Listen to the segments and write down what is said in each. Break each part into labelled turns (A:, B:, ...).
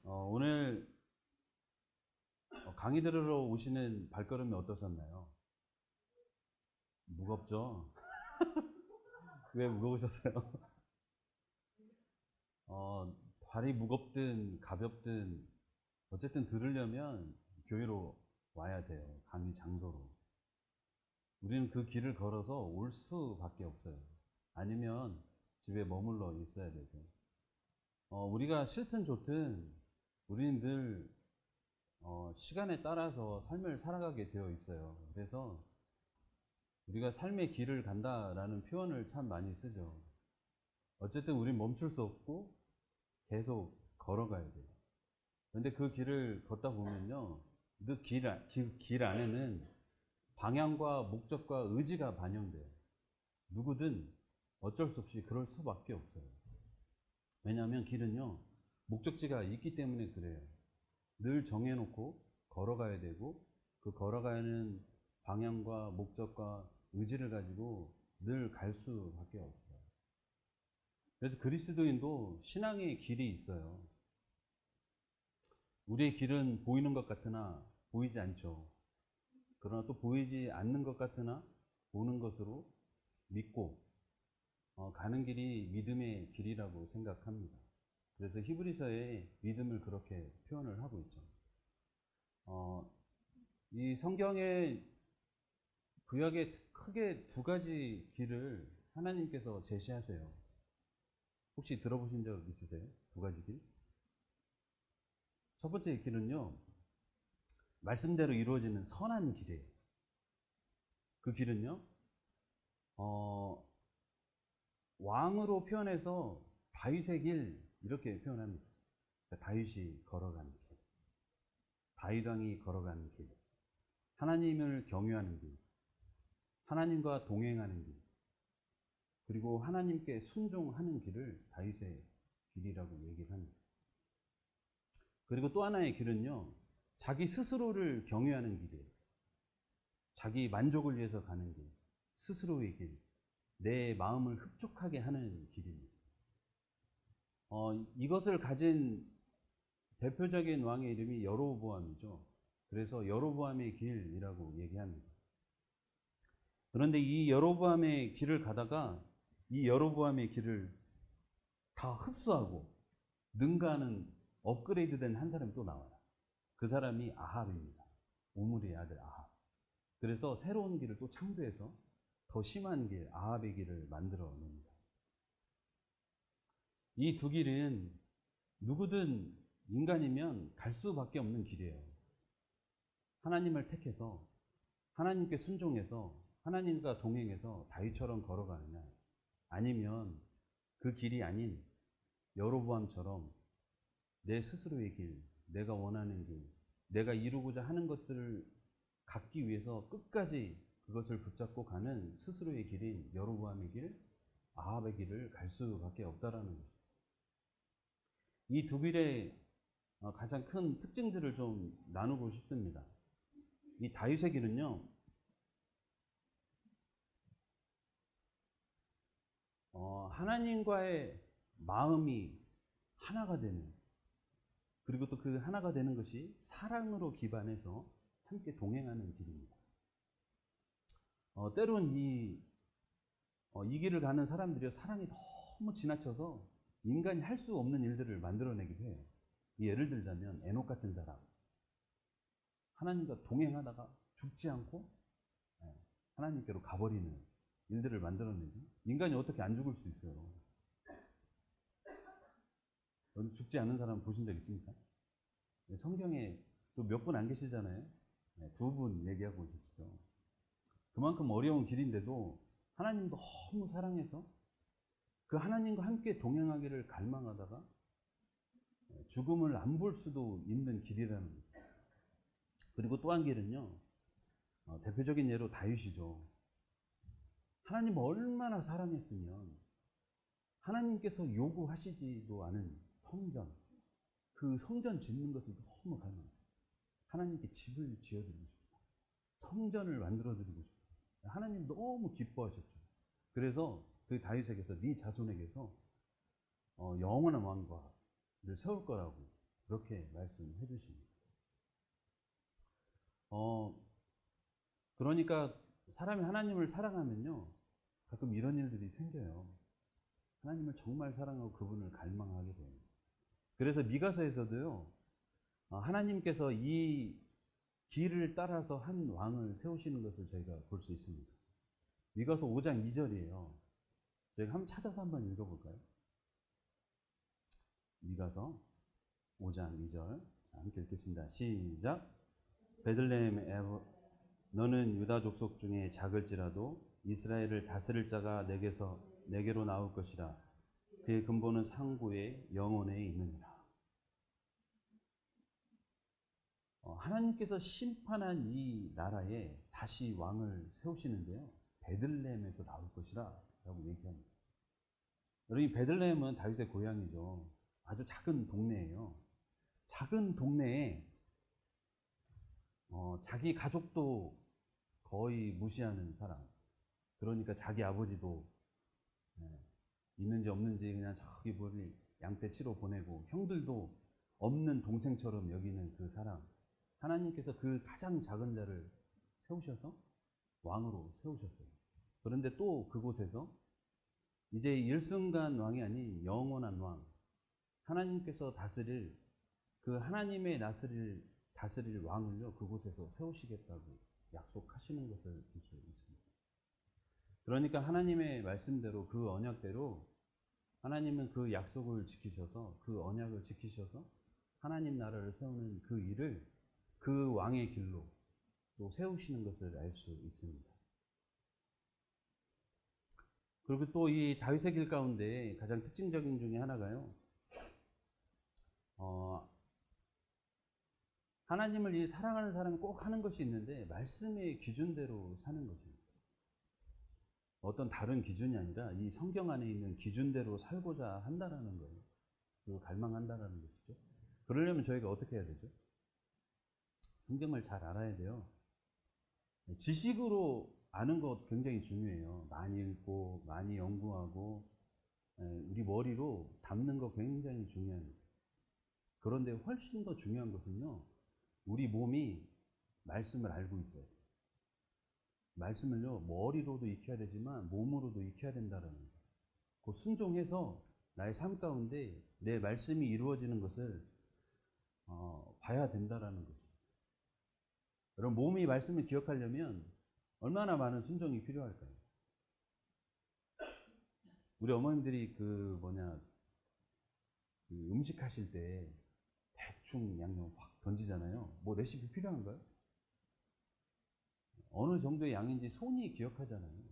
A: 오늘 강의 들으러 오시는 발걸음이 어떠셨나요? 무겁죠? 왜 무거우셨어요? 발이 무겁든 가볍든 어쨌든 들으려면 교회로 와야 돼요. 강의 장소로. 우리는 그 길을 걸어서 올 수밖에 없어요. 아니면 집에 머물러 있어야 되고. 우리가 싫든 좋든 우리는 늘 시간에 따라서 삶을 살아가게 되어 있어요. 그래서 우리가 삶의 길을 간다라는 표현을 참 많이 쓰죠. 어쨌든 우린 멈출 수 없고 계속 걸어가야 돼요. 근데 그 길을 걷다 보면요, 그 길 안에는 방향과 목적과 의지가 반영돼요. 누구든 어쩔 수 없이 그럴 수밖에 없어요. 왜냐하면 길은요, 목적지가 있기 때문에 그래요. 늘 정해놓고 걸어가야 되고, 그 걸어가는 방향과 목적과 의지를 가지고 늘 갈 수밖에 없어요. 그래서 그리스도인도 신앙의 길이 있어요. 우리의 길은 보이는 것 같으나 보이지 않죠. 그러나 또 보이지 않는 것 같으나 보는 것으로 믿고 가는 길이 믿음의 길이라고 생각합니다. 그래서 히브리서에 믿음을 그렇게 표현을 하고 있죠. 이 성경의 구약에 크게 두 가지 길을 하나님께서 제시하세요. 혹시 들어보신 적 있으세요? 두 가지 길? 첫 번째 길은요, 말씀대로 이루어지는 선한 길이에요. 그 길은요, 왕으로 표현해서 다윗의 길, 이렇게 표현합니다. 그러니까 다윗이 걸어가는 길, 다윗 왕이 걸어가는 길, 하나님을 경유하는 길, 하나님과 동행하는 길, 그리고 하나님께 순종하는 길을 다윗의 길이라고 얘기를 합니다. 그리고 또 하나의 길은요, 자기 스스로를 경유하는 길이에요. 자기 만족을 위해서 가는 길, 스스로의 길, 내 마음을 흡족하게 하는 길입니다. 이것을 가진 대표적인 왕의 이름이 여로보암이죠. 그래서 여로보암의 길이라고 얘기합니다. 그런데 이 여로보암의 길을 가다가 이 여로보암의 길을 다 흡수하고 능가하는 업그레이드된 한 사람이 또 나와요. 그 사람이 아합입니다. 오므리의 아들 아합. 그래서 새로운 길을 또 창조해서 더 심한 길, 아합의 길을 만들어 냅니다. 이 두 길은 누구든 인간이면 갈 수밖에 없는 길이에요. 하나님을 택해서 하나님께 순종해서 하나님과 동행해서 다윗처럼 걸어가느냐, 아니면 그 길이 아닌 여로보암처럼 내 스스로의 길, 내가 원하는 길, 내가 이루고자 하는 것들을 갖기 위해서 끝까지 그것을 붙잡고 가는 스스로의 길인 여로보암의 길, 아합의 길을 갈 수밖에 없다라는 거죠. 이 두 길의 가장 큰 특징들을 좀 나누고 싶습니다. 이 다윗의 길은요, 하나님과의 마음이 하나가 되는, 그리고 또 그 하나가 되는 것이 사랑으로 기반해서 함께 동행하는 길입니다. 때론 이 길을 가는 사람들이 사랑이 너무 지나쳐서 인간이 할 수 없는 일들을 만들어내기도 해요. 예를 들자면 에녹 같은 사람, 하나님과 동행하다가 죽지 않고 하나님께로 가버리는 일들을 만들어내죠. 인간이 어떻게 안 죽을 수 있어요? 죽지 않는 사람 보신 적 있습니까? 성경에 또 몇 분 안 계시잖아요. 두 분 얘기하고 계시죠. 그만큼 어려운 길인데도 하나님 너무 사랑해서 그 하나님과 함께 동행하기를 갈망하다가 죽음을 안 볼 수도 있는 길이라는 거죠. 그리고 또 한 길은요, 대표적인 예로 다윗이죠. 하나님 얼마나 사랑했으면 하나님께서 요구하시지도 않은 성전, 그 성전 짓는 것을 너무 갈망했어요. 하나님께 집을 지어드리고 싶다. 성전을 만들어드리고 싶다. 하나님 너무 기뻐하셨죠. 그래서 그 다윗에게서 네 자손에게서 영원한 왕과를 세울 거라고 그렇게 말씀해 주십니다. 그러니까 사람이 하나님을 사랑하면요, 가끔 이런 일들이 생겨요. 하나님을 정말 사랑하고 그분을 갈망하게 돼요. 그래서 미가서에서도요, 하나님께서 이 길을 따라서 한 왕을 세우시는 것을 저희가 볼 수 있습니다. 미가서 5장 2절이에요. 저희가 한번 찾아서 한번 읽어볼까요? 미가서 5장 2절. 함께 읽겠습니다. 시작. 베들레헴 너는 유다 족속 중에 작을지라도 이스라엘을 다스릴 자가 내게로 나올 것이라. 그의 근본은 상고의 영혼에 있느니라. 하나님께서 심판한 이 나라에 다시 왕을 세우시는데요, 베들레헴에서 나올 것이라 라고 얘기합니다. 여러분, 베들레헴은 다윗의 고향이죠. 아주 작은 동네예요. 작은 동네에 자기 가족도 거의 무시하는 사람. 그러니까 자기 아버지도 있는지 없는지 그냥 저기 멀리 양떼 치러 보내고, 형들도 없는 동생처럼 여기는 그 사람. 하나님께서 그 가장 작은 자를 세우셔서 왕으로 세우셨어요. 그런데 또 그곳에서 이제 일순간 왕이 아닌 영원한 왕, 하나님께서 다스릴, 그 하나님의 다스릴 왕을요, 그곳에서 세우시겠다고 약속하시는 것을 볼 수 있습니다. 그러니까 하나님의 말씀대로, 그 언약대로 하나님은 그 약속을 지키셔서, 그 언약을 지키셔서 하나님 나라를 세우는 그 일을 그 왕의 길로 또 세우시는 것을 알 수 있습니다. 그리고 또 이 다윗의 길 가운데 가장 특징적인 중에 하나가요, 하나님을 이 사랑하는 사람이 꼭 하는 것이 있는데, 말씀의 기준대로 사는 것입니다. 어떤 다른 기준이 아니라 이 성경 안에 있는 기준대로 살고자 한다라는 거예요. 그리고 갈망한다라는 것이죠. 그러려면 저희가 어떻게 해야 되죠? 성경을 잘 알아야 돼요. 지식으로 아는 것 굉장히 중요해요. 많이 읽고 많이 연구하고 우리 머리로 담는 거 굉장히 중요합니다. 그런데 훨씬 더 중요한 것은요, 우리 몸이 말씀을 알고 있어야 돼요. 말씀을요, 머리로도 익혀야 되지만 몸으로도 익혀야 된다는 거예요. 그 순종해서 나의 삶 가운데 내 말씀이 이루어지는 것을 봐야 된다는 거죠. 여러분, 몸이 말씀을 기억하려면 얼마나 많은 순종이 필요할까요? 우리 어머님들이 음식 하실 때 대충 양념 확 던지잖아요. 뭐 레시피 필요한가요? 어느 정도의 양인지 손이 기억하잖아요.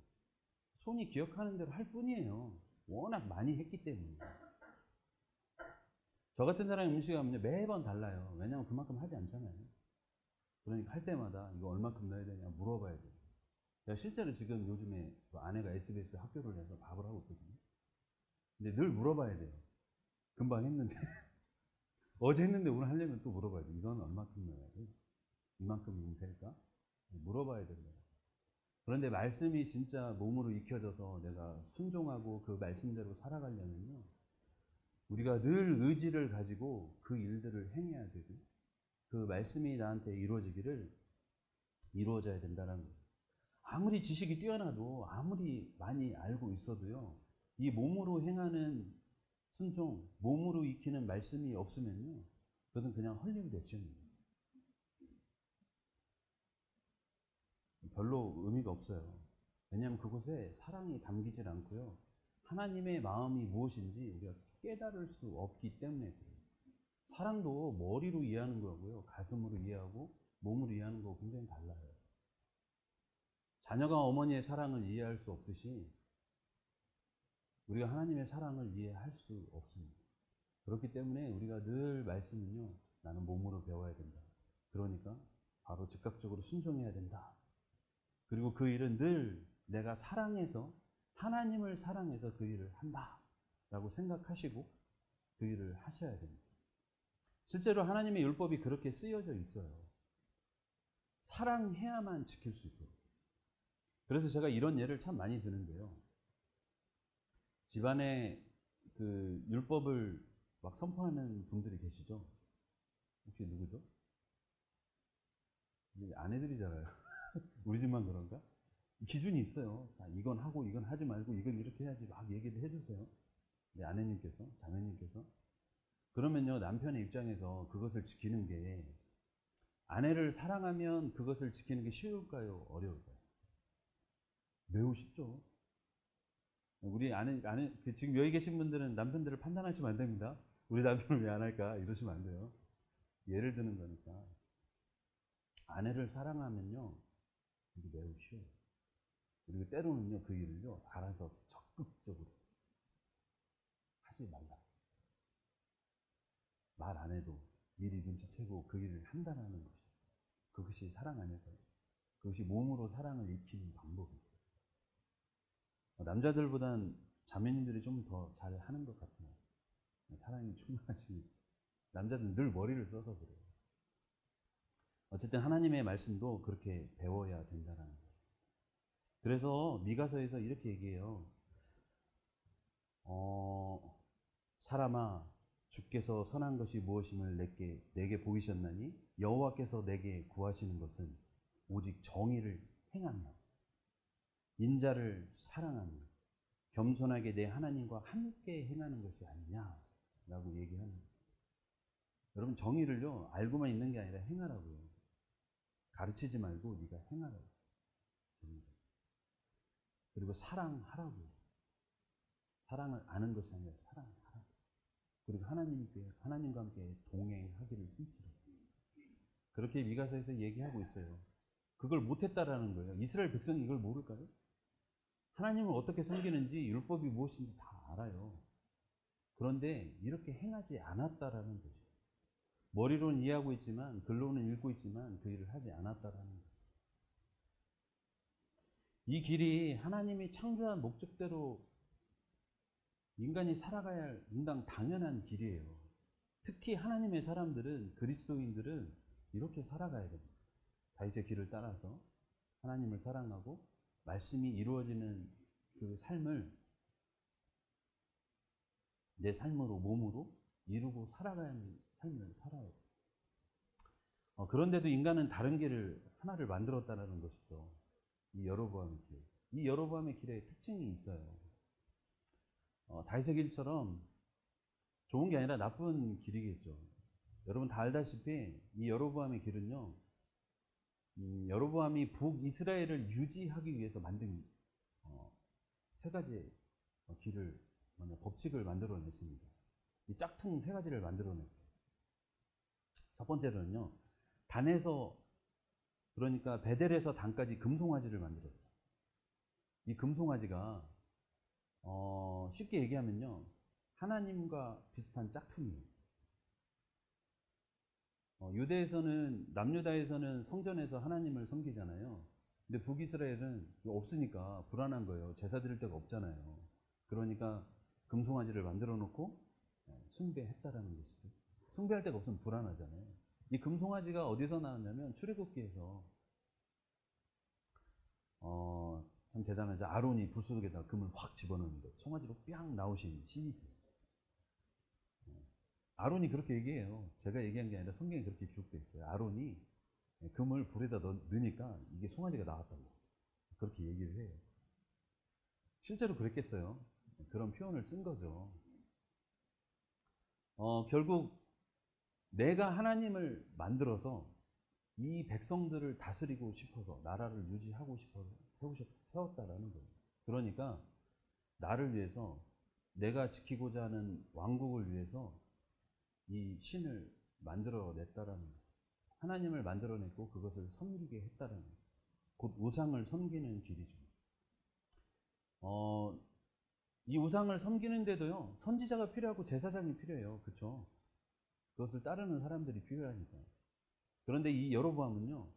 A: 손이 기억하는 대로 할 뿐이에요. 워낙 많이 했기 때문에. 저 같은 사람이 음식하면 매번 달라요. 왜냐하면 그만큼 하지 않잖아요. 그러니까 할 때마다 이거 얼마큼 넣어야 되냐 물어봐야 돼요. 제가 실제로 지금 요즘에 아내가 SBS 학교를 해서 밥을 하고 있거든요. 근데 늘 물어봐야 돼요. 금방 했는데 어제 했는데 오늘 하려면 또 물어봐야 돼요. 이건 얼마큼 넣어야 돼? 이만큼이면 될까? 물어봐야 된다. 그런데 말씀이 진짜 몸으로 익혀져서 내가 순종하고 그 말씀대로 살아가려면요, 우리가 늘 의지를 가지고 그 일들을 행해야 되고, 그 말씀이 나한테 이루어져야 된다는 거예요. 아무리 지식이 뛰어나도, 아무리 많이 알고 있어도요, 이 몸으로 행하는 순종, 몸으로 익히는 말씀이 없으면요, 그것은 그냥 헐리우드액션입니다. 별로 의미가 없어요. 왜냐하면 그곳에 사랑이 담기질 않고요, 하나님의 마음이 무엇인지 우리가 깨달을 수 없기 때문에 그래요. 사랑도 머리로 이해하는 거고요, 가슴으로 이해하고 몸으로 이해하는 거 굉장히 달라요. 자녀가 어머니의 사랑을 이해할 수 없듯이 우리가 하나님의 사랑을 이해할 수 없습니다. 그렇기 때문에 우리가 늘 말씀은요, 나는 몸으로 배워야 된다. 그러니까 바로 즉각적으로 순종해야 된다. 그리고 그 일은 늘 내가 사랑해서, 하나님을 사랑해서 그 일을 한다 라고 생각하시고 그 일을 하셔야 됩니다. 실제로 하나님의 율법이 그렇게 쓰여져 있어요. 사랑해야만 지킬 수 있도록. 그래서 제가 이런 예를 참 많이 드는데요, 집안에 그 율법을 막 선포하는 분들이 계시죠. 아내들이잖아요. 우리 집만 그런가? 기준이 있어요. 이건 하고 이건 하지 말고 이건 이렇게 해야지 막 얘기를 해주세요. 네, 아내님께서, 자매님께서. 그러면요, 남편의 입장에서 그것을 지키는 게, 아내를 사랑하면 그것을 지키는 게 쉬울까요? 어려울까요? 매우 쉽죠. 우리 지금 여기 계신 분들은 남편들을 판단하시면 안 됩니다. 우리 남편은 왜 안 할까? 이러시면 안 돼요. 예를 드는 거니까. 아내를 사랑하면요, 이게 매우 쉬워요. 그리고 때로는요, 그 일을요, 알아서 적극적으로 하지 말라. 말 안 해도 미리 눈치채고 그 일을 한다는 것이. 그것이 사랑 아닐까요? 그것이 몸으로 사랑을 익히는 방법이에요. 남자들보단 자매님들이 좀 더 잘하는 것 같아요. 사랑이 충만하시니. 남자들은 늘 머리를 써서 그래요. 어쨌든 하나님의 말씀도 그렇게 배워야 된다는 거예요. 그래서 미가서에서 이렇게 얘기해요. 사람아, 주께서 선한 것이 무엇임을 내게 보이셨나니 여호와께서 내게 구하시는 것은 오직 정의를 행하며 인자를 사랑하며 겸손하게 내 하나님과 함께 행하는 것이 아니냐라고 얘기하는 거예요. 여러분, 정의를요, 알고만 있는 게 아니라 행하라고요. 가르치지 말고 네가 행하라고. 그리고 사랑하라고. 사랑을 아는 것이 아니라 사랑하라고. 그리고 하나님과 함께 동행하기를 힘쓰라고. 그렇게 미가서에서 얘기하고 있어요. 그걸 못했다라는 거예요. 이스라엘 백성이 이걸 모를까요? 하나님을 어떻게 섬기는지, 율법이 무엇인지 다 알아요. 그런데 이렇게 행하지 않았다라는 거죠. 머리로는 이해하고 있지만, 글로는 읽고 있지만 그 일을 하지 않았다라는 거죠. 이 길이 하나님이 창조한 목적대로 인간이 살아가야 할 인간 당연한 길이에요. 특히 하나님의 사람들은, 그리스도인들은 이렇게 살아가야 됩니다. 다윗의 길을 따라서 하나님을 사랑하고 말씀이 이루어지는 그 삶을 내 삶으로, 몸으로 이루고 살아가야 하는 삶을 살아요. 그런데도 인간은 다른 길을 하나를 만들었다는 것이죠. 이 여로보암의 길. 이 여로보암의 길에 특징이 있어요. 다윗의 길처럼 좋은 게 아니라 나쁜 길이겠죠. 여러분 다 알다시피 이 여로보암의 길은요, 여로보암이 북이스라엘을 유지하기 위해서 만든 세 가지 법칙을 만들어냈습니다. 이 짝퉁 세 가지를 만들어냈어요. 첫 번째로는요, 단에서, 그러니까 베델에서 단까지 금송아지를 만들었어요. 이 금송아지가 쉽게 얘기하면요, 하나님과 비슷한 짝퉁이에요. 유대에서는, 남유다에서는 성전에서 하나님을 섬기잖아요. 근데 북이스라엘은 없으니까 불안한 거예요. 제사 드릴 데가 없잖아요. 그러니까 금송아지를 만들어 놓고 숭배했다라는 것이죠. 숭배할 데가 없으면 불안하잖아요. 이 금송아지가 어디서 나왔냐면 출애굽기에서 참 대단하죠. 아론이 붓속에다 금을 확 집어넣는 거. 송아지로 뿅 나오신 신이세요. 아론이 그렇게 얘기해요. 제가 얘기한 게 아니라 성경에 그렇게 기록되어 있어요. 아론이 금을 불에다 넣으니까 이게 송아지가 나왔다고. 그렇게 얘기를 해요. 실제로 그랬겠어요. 그런 표현을 쓴 거죠. 결국 내가 하나님을 만들어서 이 백성들을 다스리고 싶어서, 나라를 유지하고 싶어서 세웠다라는 거예요. 그러니까 나를 위해서, 내가 지키고자 하는 왕국을 위해서 이 신을 만들어냈다라는 거예요. 하나님을 만들어냈고 그것을 섬기게 했다라는 거예요. 곧 우상을 섬기는 길이죠. 이 우상을 섬기는데도요, 선지자가 필요하고 제사장이 필요해요. 그렇죠? 그것을 따르는 사람들이 필요하니까. 그런데 이 여로보암은요,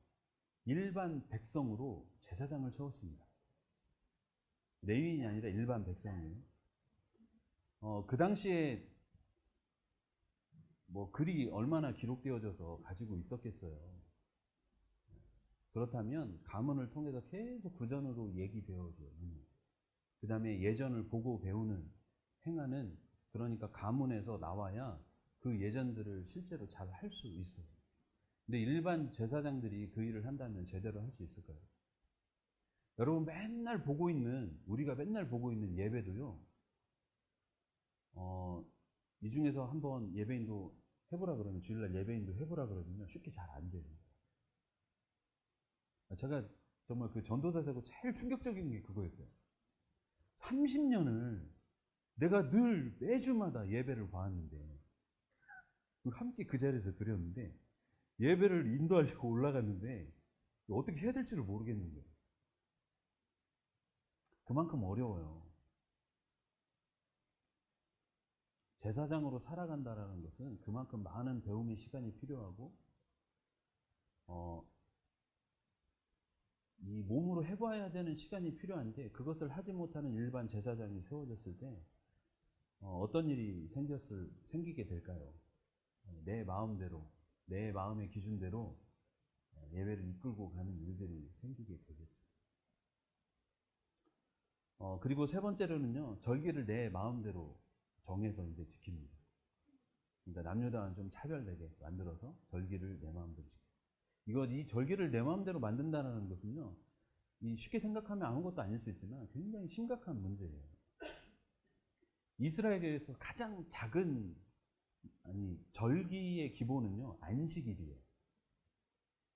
A: 일반 백성으로 제사장을 세웠습니다. 레위인이 아니라 일반 백성이에요. 그 당시에 글이 얼마나 기록되어져서 가지고 있었겠어요. 그렇다면 가문을 통해서 계속 구전으로 얘기되어져요. 그 다음에 예전을 보고 배우는, 행하는, 그러니까 가문에서 나와야 그 예전들을 실제로 잘 할 수 있어요. 근데 일반 제사장들이 그 일을 한다면 제대로 할 수 있을까요? 여러분 우리가 맨날 보고 있는 예배도요, 이 중에서 한번 예배인도 해보라 그러면, 주일날 예배인도 해보라 그러면요, 쉽게 잘 안 돼요. 제가 정말 그 전도사 되고 제일 충격적인 게 그거였어요. 30년을 내가 늘 매주마다 예배를 봐왔는데, 함께 그 자리에서 드렸는데, 예배를 인도하려고 올라갔는데 어떻게 해야 될지를 모르겠는 거예요. 그만큼 어려워요. 제사장으로 살아간다라는 것은 그만큼 많은 배움의 시간이 필요하고, 이 몸으로 해봐야 되는 시간이 필요한데, 그것을 하지 못하는 일반 제사장이 세워졌을 때 어떤 일이 생기게 될까요? 내 마음대로, 내 마음의 기준대로 예배를 이끌고 가는 일들이 생기게 되겠죠. 그리고 세 번째로는요, 절기를 내 마음대로 정해서 이제 지킵니다. 그러니까 남녀다운 좀 차별되게 만들어서 절기를 내 마음대로 지킵니다. 이 절기를 내 마음대로 만든다는 것은요, 쉽게 생각하면 아무것도 아닐 수 있지만 굉장히 심각한 문제예요. 이스라엘에서 가장 작은, 절기의 기본은요, 안식일이에요.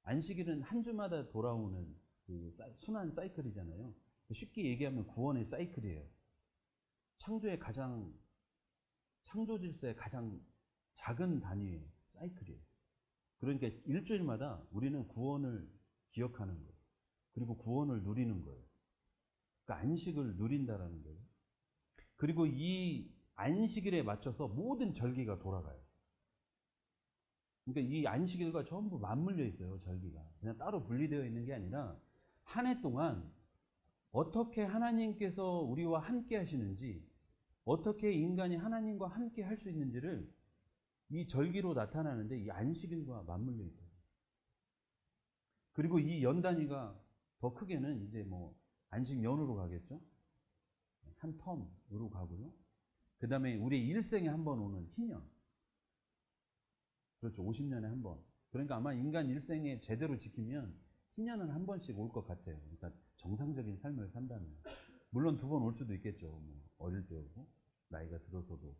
A: 안식일은 한 주마다 돌아오는 그 순환 사이클이잖아요. 쉽게 얘기하면 구원의 사이클이에요. 창조 질서의 가장 작은 단위의 사이클이에요. 그러니까 일주일마다 우리는 구원을 기억하는 거예요. 그리고 구원을 누리는 거예요. 그러니까 안식을 누린다라는 거예요. 그리고 이 안식일에 맞춰서 모든 절기가 돌아가요. 그러니까 이 안식일과 전부 맞물려 있어요, 절기가. 그냥 따로 분리되어 있는 게 아니라 한 해 동안 어떻게 하나님께서 우리와 함께 하시는지, 어떻게 인간이 하나님과 함께 할 수 있는지를 이 절기로 나타나는데, 이 안식일과 맞물려 있어요. 그리고 이 연 단위가 더 크게는 이제 안식년으로 가겠죠. 한 텀으로 가고요. 그 다음에 우리 일생에 한 번 오는 희년. 그렇죠. 50년에 한 번. 그러니까 아마 인간 일생에 제대로 지키면 희년은 한 번씩 올 것 같아요. 그러니까 정상적인 삶을 산다면. 물론 두 번 올 수도 있겠죠. 어릴 때 오고, 나이가 들어서도.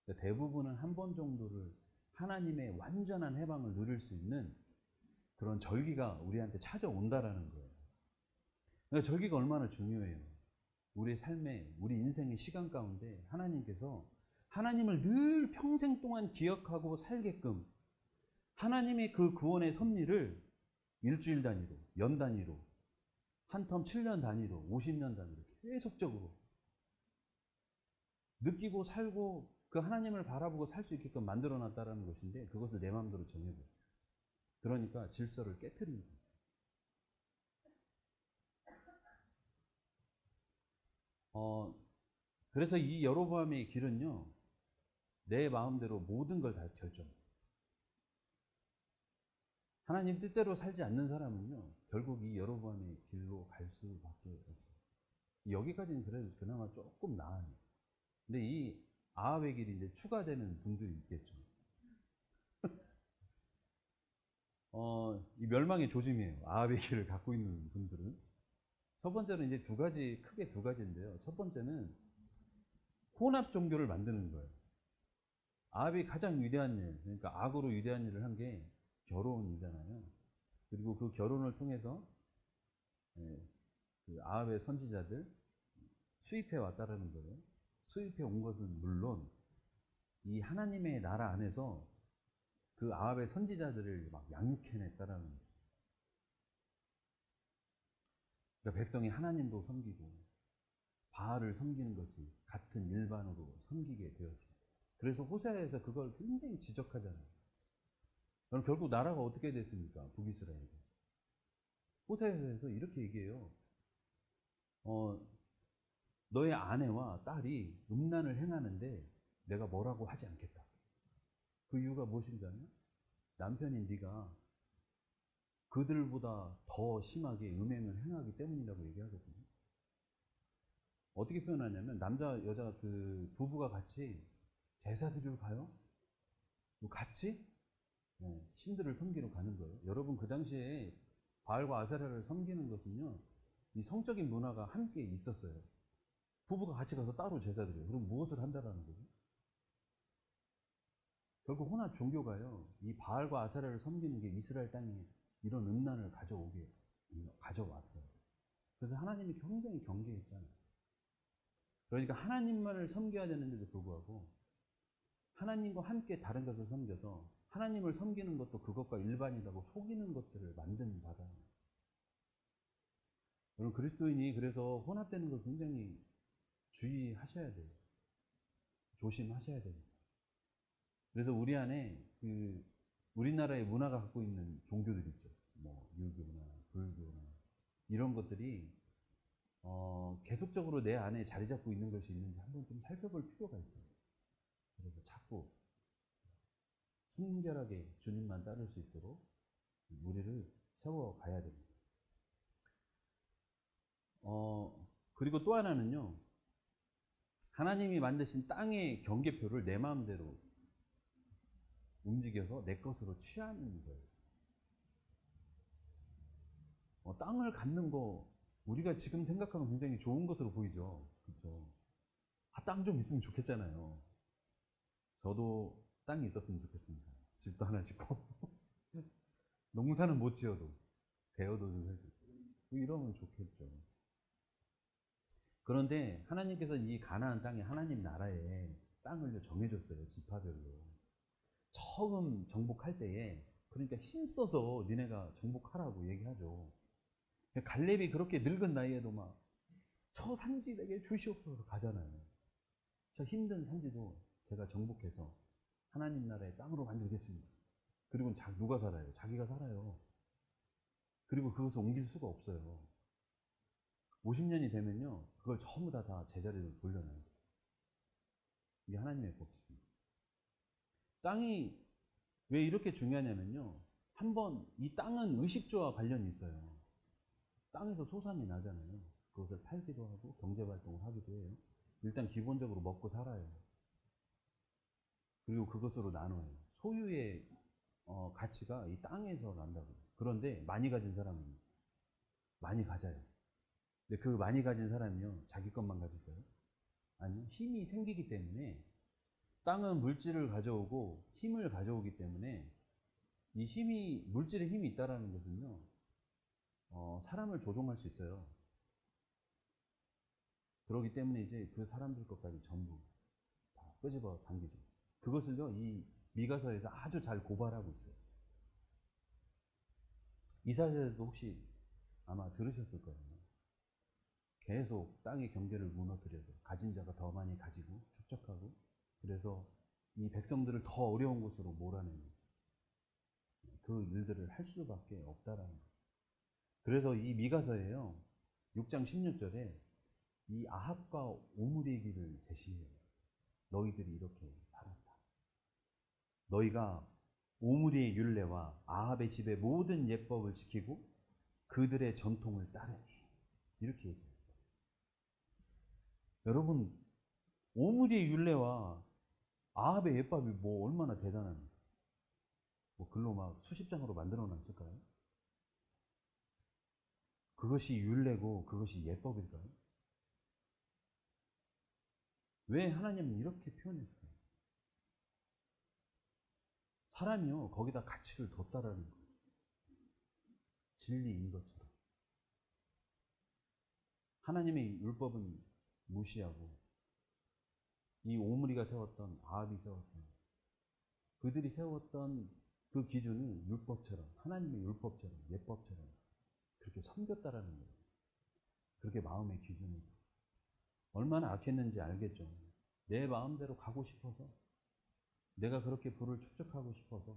A: 그러니까 대부분은 한 번 정도를 하나님의 완전한 해방을 누릴 수 있는 그런 절기가 우리한테 찾아온다라는 거예요. 그러니까 절기가 얼마나 중요해요. 우리 삶에, 우리 인생의 시간 가운데 하나님께서 하나님을 늘 평생 동안 기억하고 살게끔 하나님의 그 구원의 섭리를 일주일 단위로, 연 단위로, 한 텀 7년 단위로, 50년 단위로 계속적으로 느끼고 살고 그 하나님을 바라보고 살 수 있게끔 만들어 놨다는 것인데, 그것을 내 마음대로 정해버려요. 그러니까 질서를 깨트리는 거예요. 그래서 이 여로보암의 길은요, 내 마음대로 모든 걸 다 결정해요. 하나님 뜻대로 살지 않는 사람은요, 결국 이 여로보암의 길로 갈 수밖에 없어요. 여기까지는 그래도 그나마 조금 나아요. 근데 이 아합의 길이 이제 추가되는 분들이 있겠죠. 이 멸망의 조짐이에요. 아합의 길을 갖고 있는 분들은. 첫 번째는 이제 크게 두 가지인데요. 첫 번째는 혼합 종교를 만드는 거예요. 아합이 가장 위대한 일, 그러니까 악으로 위대한 일을 한 게 결혼이잖아요. 그리고 그 결혼을 통해서 그 아합의 선지자들 수입해 왔다라는 거예요. 수입해 온 것은 물론 이 하나님의 나라 안에서 그 아합의 선지자들을 막 양육해냈다라는 거예요. 그러니까 백성이 하나님도 섬기고 바알을 섬기는 것이 같은 일반으로 섬기게 되었습니다. 그래서 호세아에서 그걸 굉장히 지적하잖아요. 그럼 결국 나라가 어떻게 됐습니까? 북이스라엘이. 호세아에서 이렇게 얘기해요. 너의 아내와 딸이 음란을 행하는데 내가 뭐라고 하지 않겠다. 그 이유가 무엇인가요? 남편인 네가 그들보다 더 심하게 음행을 행하기 때문이라고 얘기하거든요. 어떻게 표현하냐면, 남자 여자 그 부부가 같이 제사 드리러 가요? 같이? 신들을 섬기러 가는 거예요. 여러분, 그 당시에 바알과 아세라를 섬기는 것은요, 이 성적인 문화가 함께 있었어요. 부부가 같이 가서 따로 제사 드려요. 그럼 무엇을 한다라는 거죠? 결국 혼합 종교가요, 이 바알과 아세라를 섬기는 게 이스라엘 땅에 이런 음란을 가져왔어요. 그래서 하나님이 굉장히 경계했잖아요. 그러니까 하나님만을 섬겨야 되는데도 불구하고 하나님과 함께 다른 것을 섬겨서 하나님을 섬기는 것도 그것과 일반이라고 속이는 것들을 만든 바다. 여러분, 그리스도인이 그래서 혼합되는 걸 굉장히 주의하셔야 돼요. 조심하셔야 됩니다. 그래서 우리 안에 우리나라의 문화가 갖고 있는 종교들 있죠. 뭐 유교나 불교나 이런 것들이 계속적으로 내 안에 자리 잡고 있는 것이 있는지 한번 좀 살펴볼 필요가 있어요. 그래서 자꾸 순결하게 주님만 따를 수 있도록 우리를 세워가야 됩니다. 그리고 또 하나는요, 하나님이 만드신 땅의 경계표를 내 마음대로 움직여서 내 것으로 취하는 거예요. 땅을 갖는 거, 우리가 지금 생각하면 굉장히 좋은 것으로 보이죠. 그렇죠? 땅 좀 있으면 좋겠잖아요. 저도 땅이 있었으면 좋겠습니다. 집도 하나 짓고. 농사는 못 지어도, 대여도 좀 해주고. 이러면 좋겠죠. 그런데 하나님께서 이 가나안 땅에 하나님 나라에 땅을 정해줬어요. 지파별로. 처음 정복할 때에, 그러니까 힘써서 니네가 정복하라고 얘기하죠. 갈렙이 그렇게 늙은 나이에도 막, 저 산지 내게 주시옵소서 가잖아요. 저 힘든 산지도 제가 정복해서 하나님 나라의 땅으로 만들겠습니다. 그리고 누가 살아요? 자기가 살아요. 그리고 그것을 옮길 수가 없어요. 50년이 되면요, 그걸 전부 다 제자리로 돌려놔요. 이게 하나님의 법칙입니다. 땅이 왜 이렇게 중요하냐면요, 한번 이 땅은 의식주와 관련이 있어요. 땅에서 소산이 나잖아요. 그것을 팔기도 하고 경제활동을 하기도 해요. 일단 기본적으로 먹고 살아요. 그리고 그것으로 나눠요. 소유의 가치가 이 땅에서 난다고요. 그런데 많이 가진 사람은 많이 가져요. 근데 그 많이 가진 사람이요, 자기 것만 가질까요? 아니요. 힘이 생기기 때문에, 땅은 물질을 가져오고 힘을 가져오기 때문에, 이 물질의 힘이 있다라는 것은요, 사람을 조종할 수 있어요. 그렇기 때문에 이제 그 사람들 것까지 전부 다 끄집어 당기죠. 그것을요, 이 미가서에서 아주 잘 고발하고 있어요. 이사야에도 혹시 아마 들으셨을 거예요. 계속 땅의 경계를 무너뜨려서 가진 자가 더 많이 가지고 축적하고, 그래서 이 백성들을 더 어려운 곳으로 몰아내는 그 일들을 할 수밖에 없다라는 거예요. 그래서 이 미가서에요, 6장 16절에 이 아합과 오므리의 길을 제시해요. 너희들이 이렇게 살았다. 너희가 오므리의 율례와 아합의 집의 모든 예법을 지키고 그들의 전통을 따르니, 이렇게 얘기해요. 여러분, 오므리의 율례와 아합의 예법이 뭐 얼마나 대단합니까? 뭐 글로 막 수십 장으로 만들어 놨을까요? 그것이 율례고 그것이 예법일까요? 왜 하나님은 이렇게 표현했어요? 사람이요, 거기다 가치를 뒀다라는 거예요. 진리인 것처럼. 하나님의 율법은 무시하고, 이 오므리가 세웠던, 아합이 세웠던, 그들이 세웠던 그 기준을 율법처럼, 하나님의 율법처럼, 예법처럼 그렇게 섬겼다라는 거예요. 그렇게 마음의 기준을. 얼마나 악했는지 알겠죠. 내 마음대로 가고 싶어서, 내가 그렇게 부를 축적하고 싶어서,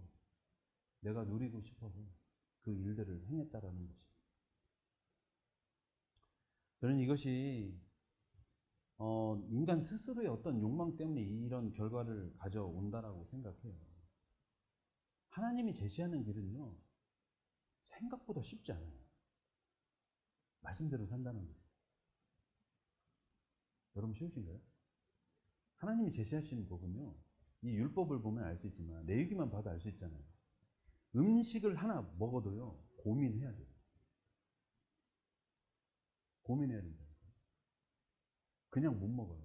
A: 내가 누리고 싶어서 그 일들을 행했다라는 것입니다. 저는 이것이 인간 스스로의 어떤 욕망 때문에 이런 결과를 가져온다라고 생각해요. 하나님이 제시하는 길은요, 생각보다 쉽지 않아요. 말씀대로 산다는 거예요. 여러분, 쉬우신가요? 하나님이 제시하시는 법은요, 이 율법을 보면 알 수 있지만, 내 얘기만 봐도 알 수 있잖아요. 음식을 하나 먹어도요, 고민해야 돼요. 고민해야 된다. 그냥 못 먹어요.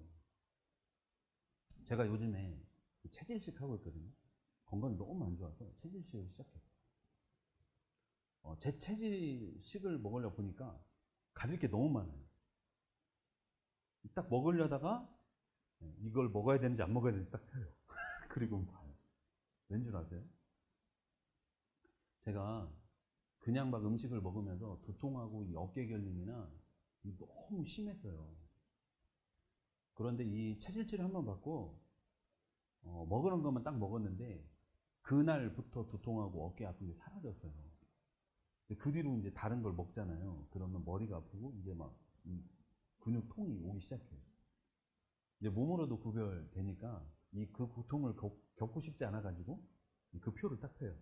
A: 제가 요즘에 체질식 하고 있거든요. 건강이 너무 안 좋아서 체질식을 시작했어요. 제 체질식을 먹으려고 보니까 가릴 게 너무 많아요. 딱 먹으려다가 이걸 먹어야 되는지 안 먹어야 되는지 딱 펴요. 그리고 봐요. 왠 줄 아세요? 제가 그냥 막 음식을 먹으면서 두통하고 이 어깨 결림이나 너무 심했어요. 그런데 이 체질치를 한번 받고 먹으는 것만 딱 먹었는데 그날부터 두통하고 어깨 아픈 게 사라졌어요. 그 뒤로 이제 다른 걸 먹잖아요. 그러면 머리가 아프고 이제 막 근육통이 오기 시작해요. 이제 몸으로도 구별되니까 그 고통을 겪고 싶지 않아가지고 그 표를 딱 펴요.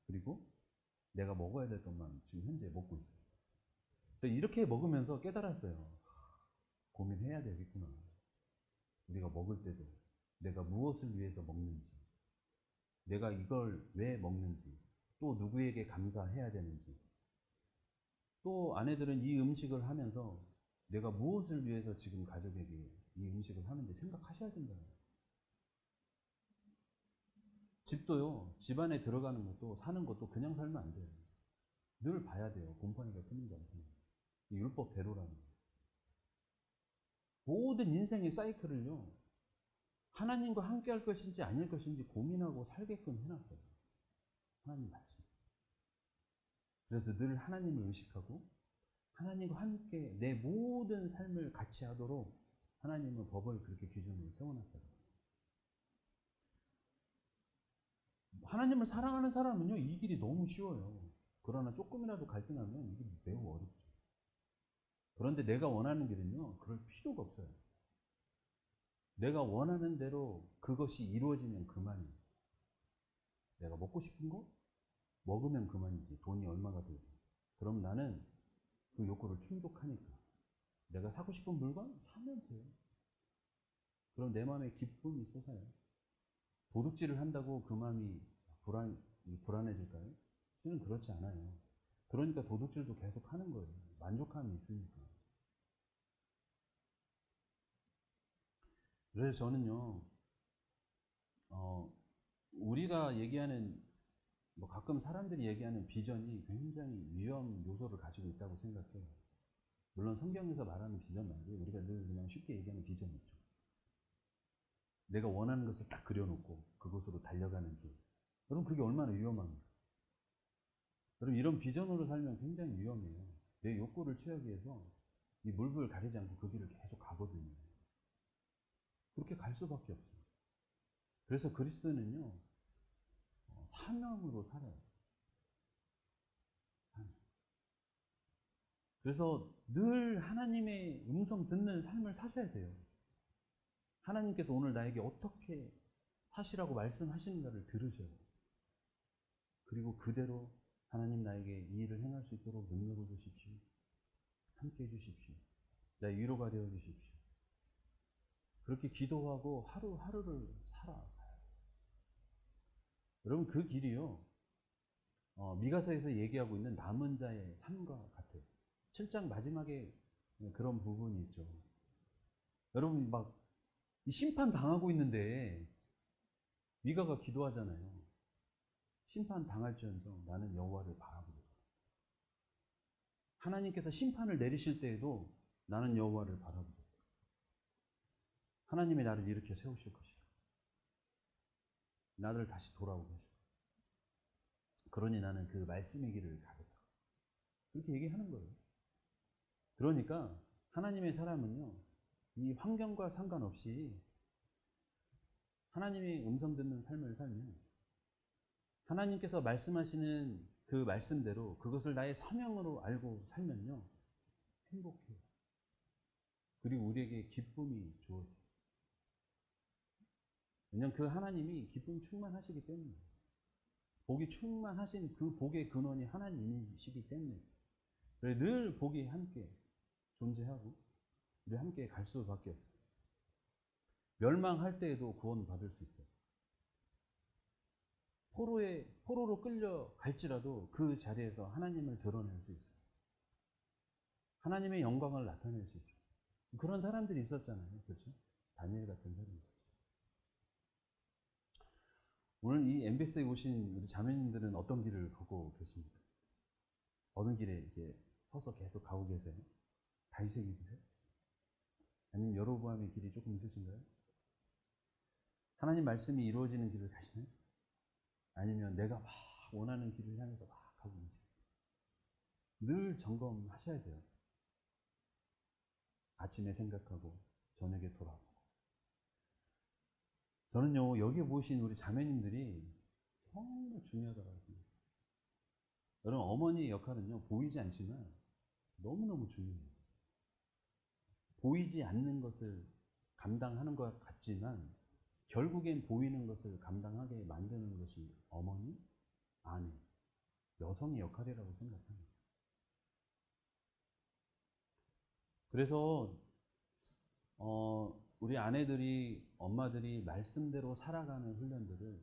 A: 그리고 내가 먹어야 될 것만 지금 현재 먹고 있어요. 이렇게 먹으면서 깨달았어요. 고민해야 되겠구나. 우리가 먹을 때도 내가 무엇을 위해서 먹는지, 내가 이걸 왜 먹는지, 또 누구에게 감사해야 되는지, 또 아내들은 이 음식을 하면서 내가 무엇을 위해서 지금 가족에게 이 음식을 하는지 생각하셔야 된다. 집도요, 집안에 들어가는 것도 사는 것도 그냥 살면 안 돼요. 늘 봐야 돼요. 곰팡이가 피는지 안 피는지. 율법대로라는 거예요. 모든 인생의 사이클을요, 하나님과 함께 할 것인지 아닐 것인지 고민하고 살게끔 해놨어요. 하나님 말씀. 그래서 늘 하나님을 의식하고 하나님과 함께 내 모든 삶을 같이 하도록 하나님은 법을 그렇게 기준으로 세워놨어요. 하나님을 사랑하는 사람은요, 이 길이 너무 쉬워요. 그러나 조금이라도 갈등하면 이게 매우 어렵죠. 그런데 내가 원하는 길은요, 그럴 필요가 없어요. 내가 원하는 대로 그것이 이루어지면 그만이에요. 내가 먹고 싶은 거 먹으면 그만이지. 돈이 얼마가 들고. 그럼 나는 그 욕구를 충족하니까 내가 사고 싶은 물건 사면 돼요. 그럼 내 마음에 기쁨이 솟아요. 도둑질을 한다고 그 마음이 불안해질까요? 저는 그렇지 않아요. 그러니까 도둑질도 계속 하는 거예요. 만족감이 있으니까. 그래서 저는요, 우리가 얘기하는, 가끔 사람들이 얘기하는 비전이 굉장히 위험 요소를 가지고 있다고 생각해요. 물론 성경에서 말하는 비전 말고 우리가 늘 그냥 쉽게 얘기하는 비전이 있죠. 내가 원하는 것을 딱 그려놓고 그곳으로 달려가는 길. 여러분, 그게 얼마나 위험합니까? 여러분, 이런 비전으로 살면 굉장히 위험해요. 내 욕구를 채우기 위해서 이 물불 가리지 않고 그 길을 계속 가거든요. 그렇게 갈 수밖에 없어요. 그래서 그리스도는요, 사명으로 살아요. 그래서 늘 하나님의 음성 듣는 삶을 사셔야 돼요. 하나님께서 오늘 나에게 어떻게 사시라고 말씀하시는가를 들으셔야 돼요. 그리고 그대로 하나님 나에게 이 일을 행할 수 있도록 능력을 주십시오. 함께 해주십시오. 나의 위로가 되어 주십시오. 그렇게 기도하고 하루하루를 살아가요. 여러분, 그 길이요, 미가서에서 얘기하고 있는 남은 자의 삶과 같아요. 7장 마지막에 그런 부분이 있죠. 여러분, 막 심판 당하고 있는데 미가가 기도하잖아요. 심판 당할지언정 나는 여호와를 바라보겠다. 하나님께서 심판을 내리실 때에도 나는 여호와를 바라보겠다. 하나님이 나를 일으켜 세우실 것이다. 나를 다시 돌아오게 하시고, 그러니 나는 그 말씀의 길을 가겠다. 그렇게 얘기하는 거예요. 그러니까 하나님의 사람은요, 이 환경과 상관없이 하나님의 음성 듣는 삶을 살면, 하나님께서 말씀하시는 그 말씀대로 그것을 나의 사명으로 알고 살면요, 행복해요. 그리고 우리에게 기쁨이 주어져요. 왜냐하면 그 하나님이 기쁨 충만하시기 때문에, 복이 충만하신 그 복의 근원이 하나님이시기 때문에, 늘 복이 함께 존재하고 우리 함께 갈 수밖에 없어요. 멸망할 때에도 구원받을 수 있어요. 포로로 끌려갈지라도 그 자리에서 하나님을 드러낼 수 있어요. 하나님의 영광을 나타낼 수 있어요. 그런 사람들이 있었잖아요. 그렇죠? 다니엘 같은 사람이. 오늘 이 MBS에 오신 우리 자매님들은 어떤 길을 걷고 계십니까? 어느 길에 이렇게 서서 계속 가고 계세요? 다윗의 길이세요? 아니면 여로보암의 길이 조금 있으신가요? 하나님 말씀이 이루어지는 길을 가시나요? 아니면 내가 막 원하는 길을 향해서 막 가고 계세요? 늘 점검하셔야 돼요. 아침에 생각하고 저녁에 돌아오고. 저는요, 여기에 모이신 우리 자매님들이 정말 중요하다고 생각해요. 여러분, 어머니의 역할은요, 보이지 않지만 너무너무 중요해요. 보이지 않는 것을 감당하는 것 같지만 결국엔 보이는 것을 감당하게 만드는 것이 어머니, 아내, 여성의 역할이라고 생각합니다. 그래서 우리 아내들이, 엄마들이 말씀대로 살아가는 훈련들을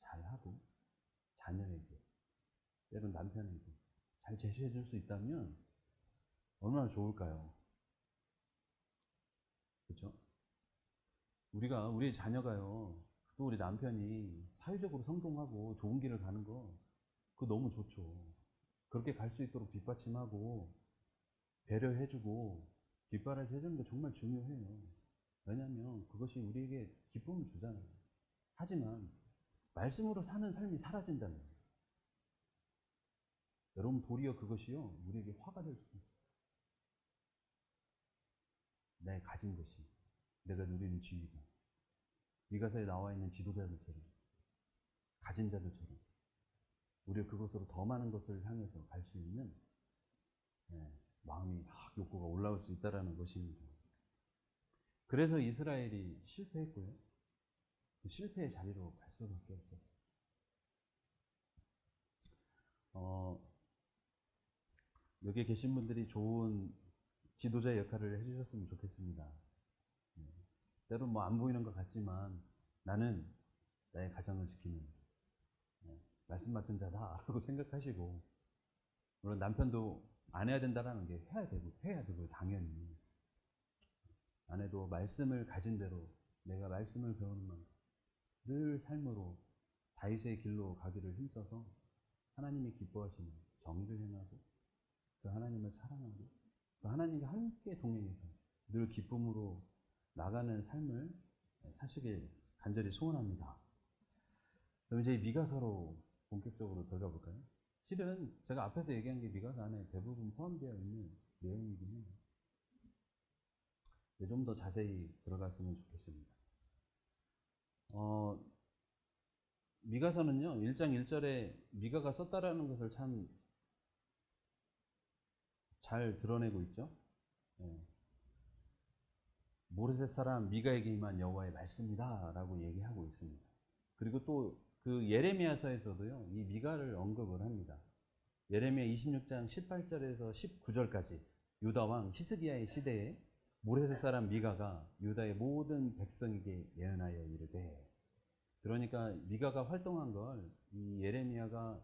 A: 잘하고 자녀에게, 때론 남편에게 잘 제시해 줄 수 있다면 얼마나 좋을까요? 그렇죠? 우리 자녀가요, 또 우리 남편이 사회적으로 성공하고 좋은 길을 가는 거, 그거 너무 좋죠. 그렇게 갈 수 있도록 뒷받침하고 배려해주고 뒷바라지 해주는 게 정말 중요해요. 왜냐하면 그것이 우리에게 기쁨을 주잖아요. 하지만 말씀으로 사는 삶이 사라진다면 여러분, 도리어 그것이요, 우리에게 화가 될 수 있어요. 내 가진 것이, 내가 누리는 지위가 미가서에 나와 있는 지도자들처럼, 가진 자들처럼 우리가 그것으로 더 많은 것을 향해서 갈 수 있는 마음이 막 욕구가 올라올 수 있다는 것입니다. 그래서 이스라엘이 실패했고요. 그 실패의 자리로 갈 수밖에 없어요. 여기에 계신 분들이 좋은 지도자 역할을 해주셨으면 좋겠습니다. 때론 뭐 안 보이는 것 같지만 나는 나의 가정을 지키는 말씀 맡은 자다라고 생각하시고, 물론 남편도 안 해야 된다라는 게 해야 되고 당연히 아내도 말씀을 가진 대로 내가 말씀을 배우는 만큼 늘 삶으로 다윗의 길로 가기를 힘써서 하나님이 기뻐하시는 정의를 행하고 그 하나님을 사랑하고 그 하나님과 함께 동행해서 늘 기쁨으로 나가는 삶을 사시길 간절히 소원합니다. 그럼 이제 미가서로 본격적으로 들어가 볼까요? 실은 제가 앞에서 얘기한 게 미가서 안에 대부분 포함되어 있는 내용이긴 해요. 좀 더 자세히 들어갔으면 좋겠습니다. 미가서는요, 1장 1절에 미가가 썼다라는 것을 참 잘 드러내고 있죠. 모레셋 사람 미가에게 임한 여호와의 말씀이다 라고 얘기하고 있습니다. 그리고 또 그 예레미야서에서도요, 이 미가를 언급을 합니다. 예레미야 26장 18절에서 19절까지 유다왕 히스기야의 시대에 모레셋 사람 미가가 유다의 모든 백성에게 예언하여 이르되, 그러니까 미가가 활동한 걸 이 예레미야가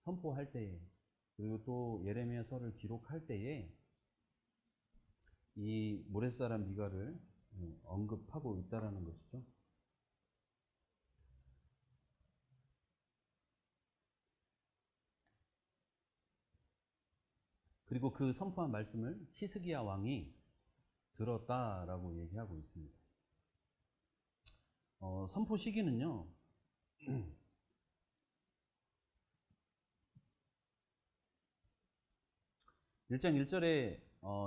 A: 선포할 때에, 그리고 또 예레미야서를 기록할 때에 이 모레셋 사람 미가를 언급하고 있다라는 것이죠. 그리고 그 선포한 말씀을 히스기야 왕이 들었다라고 얘기하고 있습니다. 선포 시기는요, 1장 1절에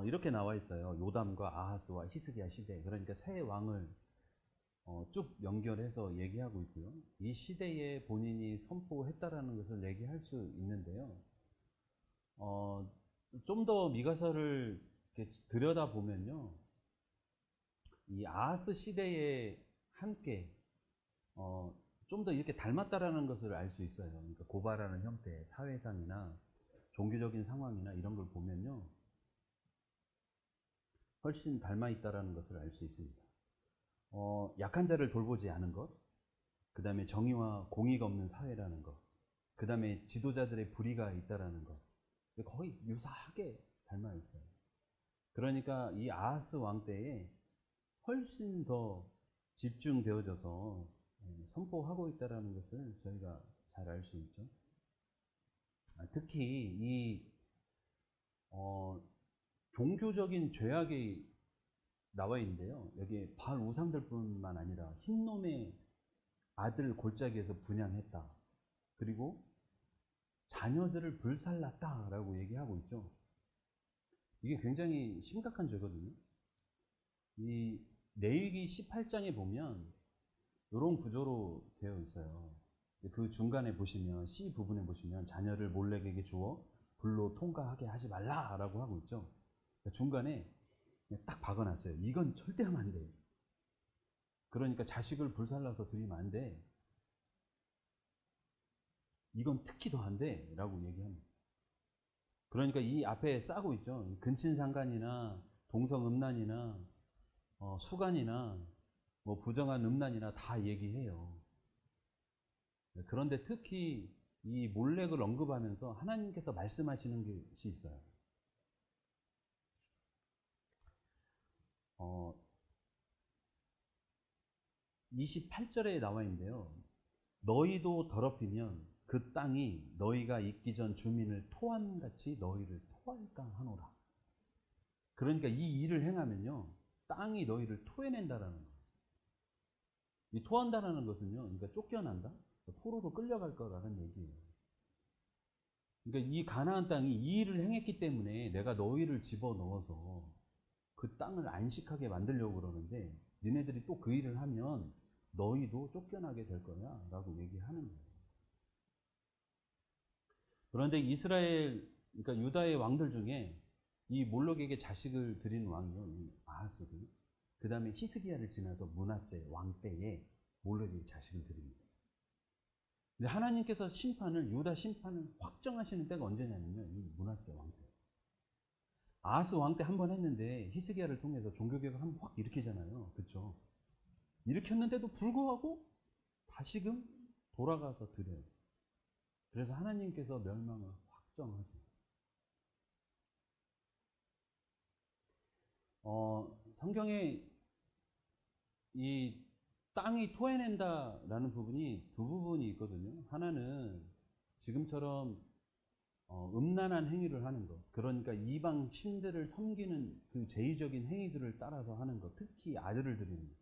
A: 이렇게 나와 있어요. 요담과 아하스와 히스기야 시대, 그러니까 세 왕을 쭉 연결해서 얘기하고 있고요. 이 시대에 본인이 선포했다라는 것을 얘기할 수 있는데요. 좀 더 미가서를 들여다보면요, 이 아하스 시대에 함께 좀 더 이렇게 닮았다라는 것을 알 수 있어요. 그러니까 고발하는 형태, 사회상이나 종교적인 상황이나 이런 걸 보면요, 훨씬 닮아 있다라는 것을 알 수 있습니다. 약한 자를 돌보지 않은 것, 그 다음에 정의와 공의가 없는 사회라는 것, 그 다음에 지도자들의 불의가 있다라는 것, 거의 유사하게 닮아 있어요. 그러니까 이 아하스 왕 때에 훨씬 더 집중되어져서 선포하고 있다라는 것을 저희가 잘 알 수 있죠. 특히 이 종교적인 죄악이 나와 있는데요. 여기에 바알 우상들뿐만 아니라 흰놈의 아들 골짜기에서 분양했다. 그리고 자녀들을 불살랐다라고 얘기하고 있죠. 이게 굉장히 심각한 죄거든요. 이 레위기 18장에 보면 이런 구조로 되어 있어요. 그 중간에 보시면 C 부분에 보시면 자녀를 몰렉에게 주어 불로 통과하게 하지 말라라고 하고 있죠. 중간에 딱 박아놨어요. 이건 절대 하면 안 돼. 그러니까 자식을 불살라서 드리면 안 돼. 이건 특히 더 안 돼. 라고 얘기합니다. 그러니까 이 앞에 싸고 있죠. 근친상간이나 동성음란이나 수간이나 뭐 부정한 음란이나 다 얘기해요. 그런데 특히 이 몰렉을 언급하면서 하나님께서 말씀하시는 것이 있어요. 28절에 나와 있는데요. 너희도 더럽히면 그 땅이 너희가 있기 전 주민을 토함같이 너희를 토할까 하노라. 그러니까 이 일을 행하면요, 땅이 너희를 토해낸다라는 거예요. 이 토한다라는 것은요, 그러니까 쫓겨난다, 포로로 끌려갈 거라는 얘기예요. 그러니까 이 가나안 땅이 이 일을 행했기 때문에 내가 너희를 집어넣어서 그 땅을 안식하게 만들려고 그러는데, 니네들이 또 그 일을 하면 너희도 쫓겨나게 될 거야 라고 얘기하는 거예요. 그런데 이스라엘, 그러니까 유다의 왕들 중에 이 몰록에게 자식을 드린 왕이요, 이 아하스고요. 그 다음에 히스기야를 지나서 므낫세 왕 때에 몰록에게 자식을 드립니다. 근데 하나님께서 심판을, 유다 심판을 확정하시는 때가 언제냐면요, 이 므낫세 왕 때. 아하스 왕 때 한 번 했는데 히스기야를 통해서 종교개혁을 한번 확 일으키잖아요. 그렇죠? 일으켰는데도 불구하고 다시금 돌아가서 드려요. 그래서 하나님께서 멸망을 확정하세요. 성경에 이 땅이 토해낸다라는 부분이 두 부분이 있거든요. 하나는 지금처럼 음란한 행위를 하는 것, 그러니까 이방 신들을 섬기는 그 제의적인 행위들을 따라서 하는 것, 특히 아들을 드리는 것,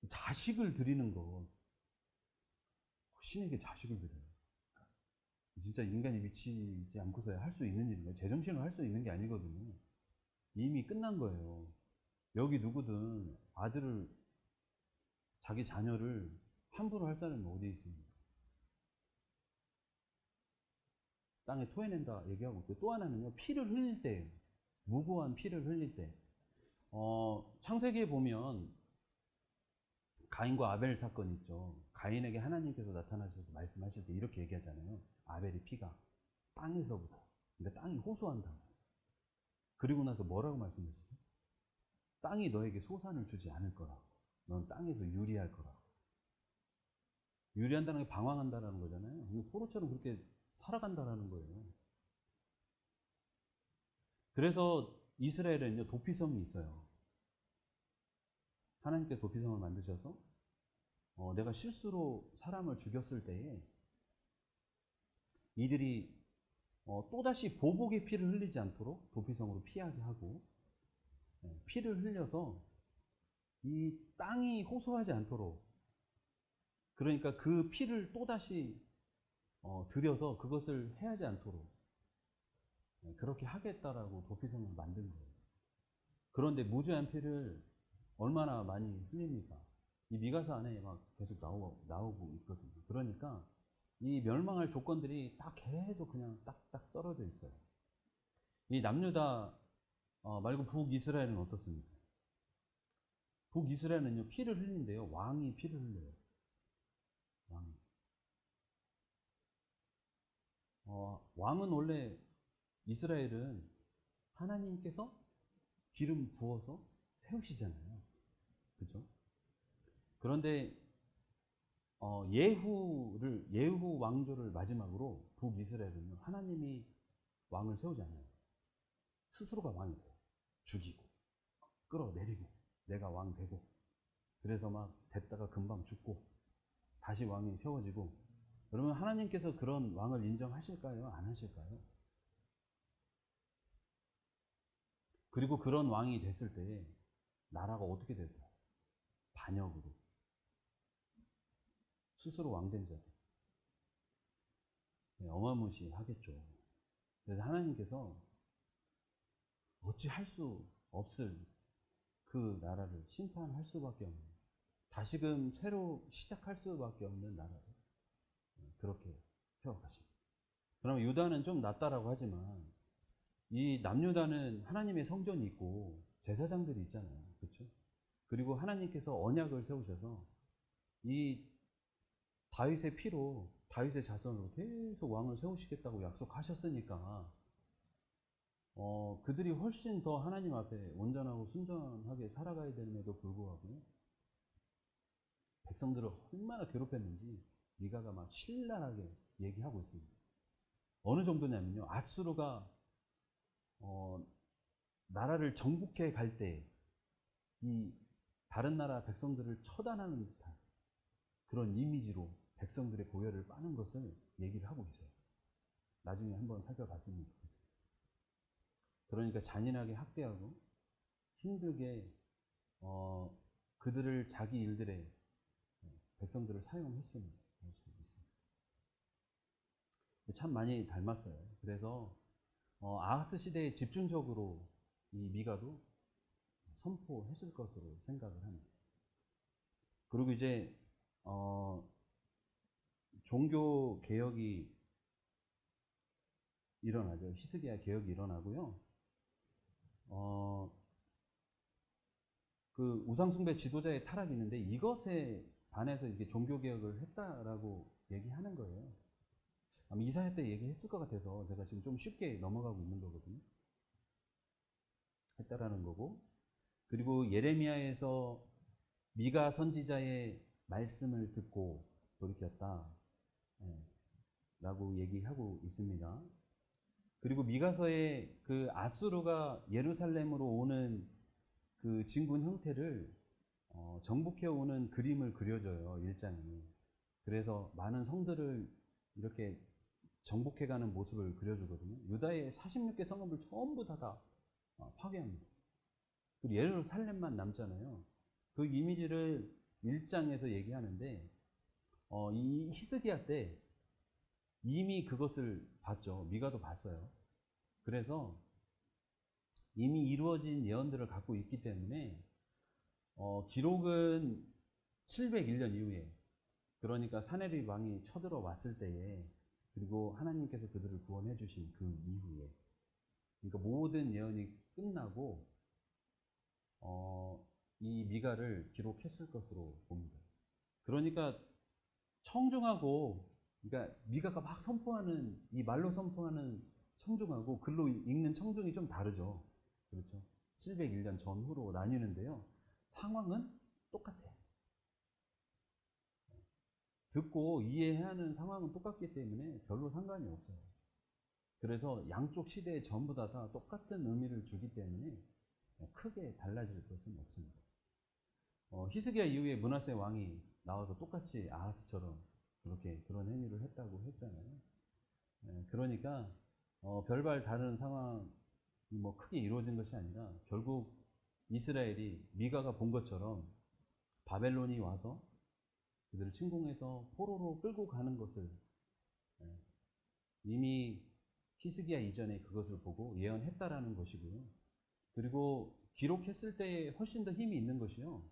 A: 자식을 드리는 것, 신에게 자식을 드려요. 진짜 인간이 미치지 않고서야 할 수 있는 일인가요? 제정신으로 할 수 있는 게 아니거든요. 이미 끝난 거예요. 여기 누구든 아들을, 자기 자녀를 함부로 할 사람이 어디 있습니까? 땅에 토해낸다 얘기하고 있고, 또 하나는요, 피를 흘릴 때예요. 무고한 피를 흘릴 때. 창세기에 보면 가인과 아벨 사건 있죠. 가인에게 하나님께서 나타나셔서 말씀하실 때 이렇게 얘기하잖아요. 아벨의 피가 땅에서부터, 그러니까 땅이 호소한다. 그리고 나서 뭐라고 말씀하시죠? 땅이 너에게 소산을 주지 않을 거라고. 넌 땅에서 유리할 거라고. 유리한다는 게 방황한다라는 거잖아요. 포로처럼 그렇게 살아간다라는 거예요. 그래서 이스라엘에는요, 도피성이 있어요. 하나님께 도피성을 만드셔서 내가 실수로 사람을 죽였을 때에 이들이 또다시 보복의 피를 흘리지 않도록 도피성으로 피하게 하고, 피를 흘려서 이 땅이 호소하지 않도록, 그러니까 그 피를 또다시 들여서 그것을 해하지 않도록 그렇게 하겠다라고 도피성을 만든 거예요. 그런데 무죄한 피를 얼마나 많이 흘립니까? 이 미가서 안에 막 계속 나오고 있거든요. 그러니까 이 멸망할 조건들이 다 계속 그냥 딱딱 떨어져 있어요. 이 남유다 말고 북이스라엘은 어떻습니까? 북이스라엘은요, 피를 흘린대요. 왕이 피를 흘려요. 왕이. 왕은 원래, 이스라엘은 하나님께서 기름 부어서 세우시잖아요. 그죠? 그런데 예후 왕조를 마지막으로 북이스라엘은 하나님이 왕을 세우잖아요. 스스로가 왕이 돼요. 죽이고 끌어내리고 내가 왕 되고, 그래서 막 됐다가 금방 죽고 다시 왕이 세워지고. 그러면 하나님께서 그런 왕을 인정하실까요? 안 하실까요? 그리고 그런 왕이 됐을 때 나라가 어떻게 될까요? 반역으로. 스스로 왕된 자. 네, 어마무시하겠죠. 그래서 하나님께서 어찌할 수 없을 그 나라를 심판할 수밖에 없는, 다시금 새로 시작할 수밖에 없는 나라를 그렇게 세워가십니다. 그러면 유다는 좀 낫다라고 하지만 이 남유다는 하나님의 성전이 있고 제사장들이 있잖아요. 그렇죠? 그리고 하나님께서 언약을 세우셔서 이 다윗의 피로, 다윗의 자손으로 계속 왕을 세우시겠다고 약속하셨으니까 그들이 훨씬 더 하나님 앞에 온전하고 순전하게 살아가야 됨에도 불구하고 백성들을 얼마나 괴롭혔는지 미가가 막 신랄하게 얘기하고 있습니다. 어느 정도냐면요, 아수르가 나라를 정복해 갈 때 이 다른 나라 백성들을 처단하는 듯한 그런 이미지로 백성들의 보혈을 빠는 것을 얘기를 하고 있어요. 나중에 한번 살펴봤으면 좋겠어요. 그러니까 잔인하게 학대하고 힘들게 그들을 자기 일들에 백성들을 사용했습니다. 참 많이 닮았어요. 그래서 아하스 시대에 집중적으로 이 미가도 선포했을 것으로 생각을 합니다. 그리고 이제 종교 개혁이 일어나죠. 히스기야 개혁이 일어나고요. 그 우상숭배 지도자의 타락이 있는데 이것에 반해서 이게 종교 개혁을 했다라고 얘기하는 거예요. 아마 이사야 때 얘기했을 것 같아서 제가 지금 좀 쉽게 넘어가고 있는 거거든요. 했다라는 거고, 그리고 예레미야에서 미가 선지자의 말씀을 듣고 돌이켰다 라고 얘기하고 있습니다. 그리고 미가서에 그 아수르가 예루살렘으로 오는 그 진군 형태를 정복해 오는 그림을 그려줘요, 1장에. 그래서 많은 성들을 이렇게 정복해가는 모습을 그려주거든요. 유다의 46개 성읍을 전부 다 파괴합니다. 그리고 예루살렘만 남잖아요. 그 이미지를 1장에서 얘기하는데 이 히스기야 때 이미 그것을 봤죠. 미가도 봤어요. 그래서 이미 이루어진 예언들을 갖고 있기 때문에 기록은 701년 이후에, 그러니까 사네립 왕이 쳐들어왔을 때에, 그리고 하나님께서 그들을 구원해 주신 그 이후에, 그러니까 모든 예언이 끝나고 이 미가를 기록했을 것으로 봅니다. 그러니까 청중하고, 그러니까 미가가 막 선포하는, 이 말로 선포하는 청중하고 글로 읽는 청중이 좀 다르죠. 그렇죠. 701년 전후로 나뉘는데요. 상황은 똑같아요. 듣고 이해해야 하는 상황은 똑같기 때문에 별로 상관이 없어요. 그래서 양쪽 시대에 전부 다 똑같은 의미를 주기 때문에 크게 달라질 것은 없습니다. 히스기야 이후에 므낫세 왕이 나와서 똑같이 아하스처럼 그렇게 그런 행위를 했다고 했잖아요. 그러니까 별발 다른 상황이 뭐 크게 이루어진 것이 아니라 결국 이스라엘이 미가가 본 것처럼 바벨론이 와서 그들을 침공해서 포로로 끌고 가는 것을 이미 히스기야 이전에 그것을 보고 예언했다라는 것이고요. 그리고 기록했을 때 훨씬 더 힘이 있는 것이요.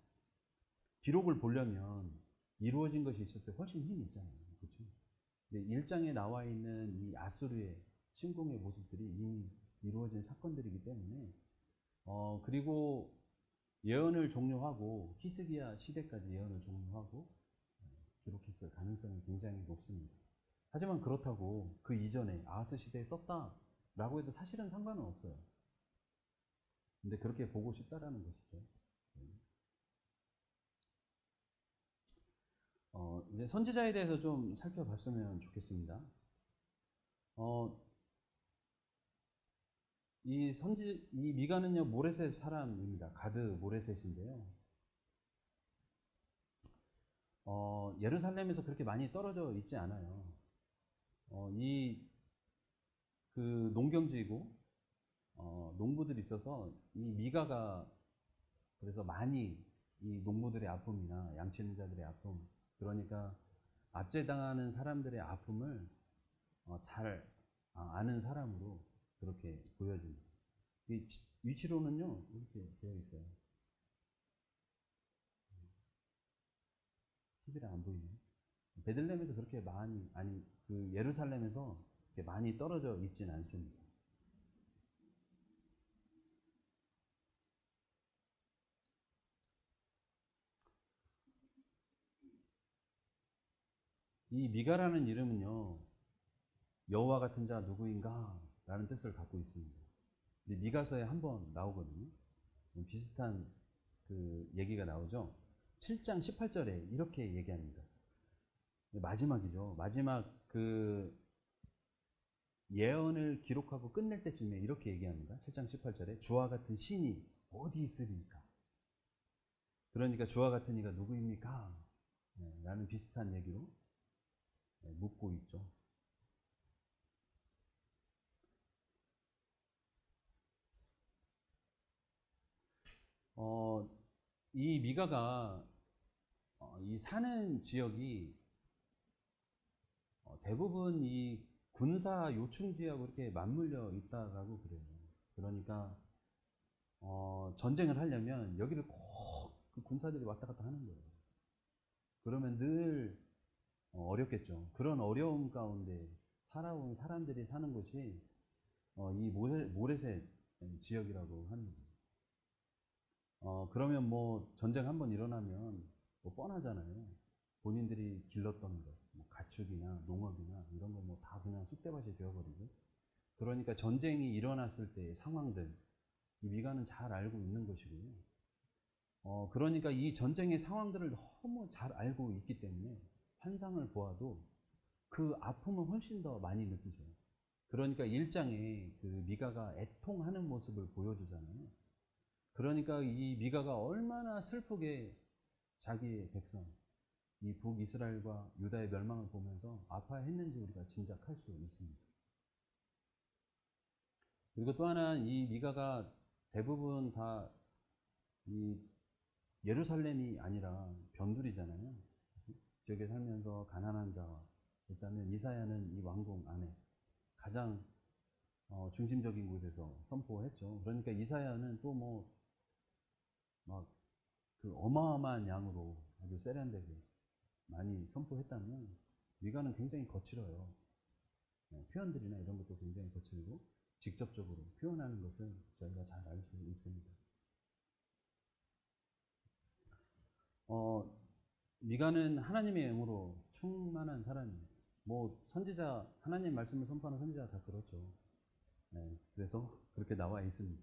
A: 기록을 보려면 이루어진 것이 있을 때 훨씬 힘이 있잖아요. 그렇죠? 1장에 나와 있는 이 아수르의 침공의 모습들이 이미 이루어진 사건들이기 때문에 그리고 예언을 종료하고 히스기야 시대까지 예언을 종료하고 기록했을 가능성이 굉장히 높습니다. 하지만 그렇다고 그 이전에 아하스 시대에 썼다라고 해도 사실은 상관은 없어요. 근데 그렇게 보고 싶다라는 것이죠. 이제 선지자에 대해서 좀 살펴봤으면 좋겠습니다. 어, 이 미가는요, 모레셋 사람입니다. 가드 모레셋인데요. 예루살렘에서 그렇게 많이 떨어져 있지 않아요. 그 농경지이고, 농부들이 있어서 이 미가가 그래서 많이 이 농부들의 아픔이나 양치는 자들의 아픔, 그러니까 압제당하는 사람들의 아픔을 잘 아는 사람으로 그렇게 보여집니다. 이 위치로는요, 이렇게 되어 있어요. TV를 안 보이네. 베들레헴에서 그렇게 많이, 아니, 그 예루살렘에서 그렇게 많이 떨어져 있진 않습니다. 이 미가라는 이름은요, 여호와 같은 자 누구인가? 라는 뜻을 갖고 있습니다. 근데 미가서에 한번 나오거든요. 비슷한 그 얘기가 나오죠. 7장 18절에 이렇게 얘기합니다. 마지막이죠. 마지막 그 예언을 기록하고 끝낼 때쯤에 이렇게 얘기합니다. 7장 18절에 주와 같은 신이 어디 있으리까? 그러니까 주와 같은 이가 누구입니까? 라는 비슷한 얘기로 묻고 있죠. 이 미가가 이 사는 지역이 대부분 이 군사 요충지하고 이렇게 맞물려 있다라고 그래요. 그러니까 전쟁을 하려면 여기를 꼭 그 군사들이 왔다 갔다 하는 거예요. 그러면 늘 어렵겠죠. 그런 어려움 가운데 살아온 사람들이 사는 곳이 이 모레셋 지역이라고 합니다. 그러면 뭐 전쟁 한번 일어나면 뭐 뻔하잖아요. 본인들이 길렀던 것, 뭐 가축이나 농업이나 이런 거 뭐 다 그냥 쑥대밭이 되어버리고. 그러니까 전쟁이 일어났을 때의 상황들, 이 미가는 잘 알고 있는 것이고요. 그러니까 이 전쟁의 상황들을 너무 잘 알고 있기 때문에 환상을 보아도 그 아픔을 훨씬 더 많이 느끼죠. 그러니까 1장에 그 미가가 애통하는 모습을 보여주잖아요. 그러니까 이 미가가 얼마나 슬프게 자기의 백성, 이 북이스라엘과 유다의 멸망을 보면서 아파했는지 우리가 짐작할 수 있습니다. 그리고 또 하나 이 미가가 대부분 다 이 예루살렘이 아니라 변두리잖아요. 지역에 살면서 가난한 자와 일단은 이사야는 이 왕궁 안에 가장 중심적인 곳에서 선포했죠. 그러니까 이사야는 또 뭐 막 그 어마어마한 양으로 아주 세련되게 많이 선포했다면 미가는 굉장히 거칠어요. 표현들이나 이런 것도 굉장히 거칠고 직접적으로 표현하는 것을 저희가 잘 알 수 있습니다. 미가는 하나님의 영으로 충만한 사람입니다. 뭐 선지자, 하나님 말씀을 선포하는 선지자 다 그렇죠. 그래서 그렇게 나와 있습니다.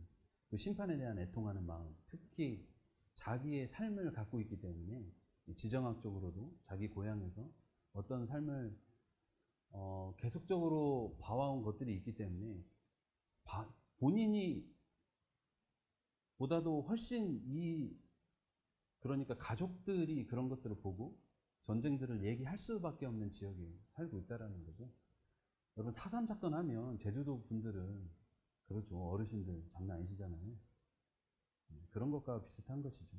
A: 그 심판에 대한 애통하는 마음, 특히 자기의 삶을 갖고 있기 때문에 지정학적으로도 자기 고향에서 어떤 삶을 계속적으로 봐와온 것들이 있기 때문에 본인이 보다도 훨씬 그러니까 가족들이 그런 것들을 보고 전쟁들을 얘기할 수밖에 없는 지역에 살고 있다라는 거죠. 여러분 4.3 사건 하면 제주도 분들은 그렇죠. 어르신들 장난 아니시잖아요. 그런 것과 비슷한 것이죠.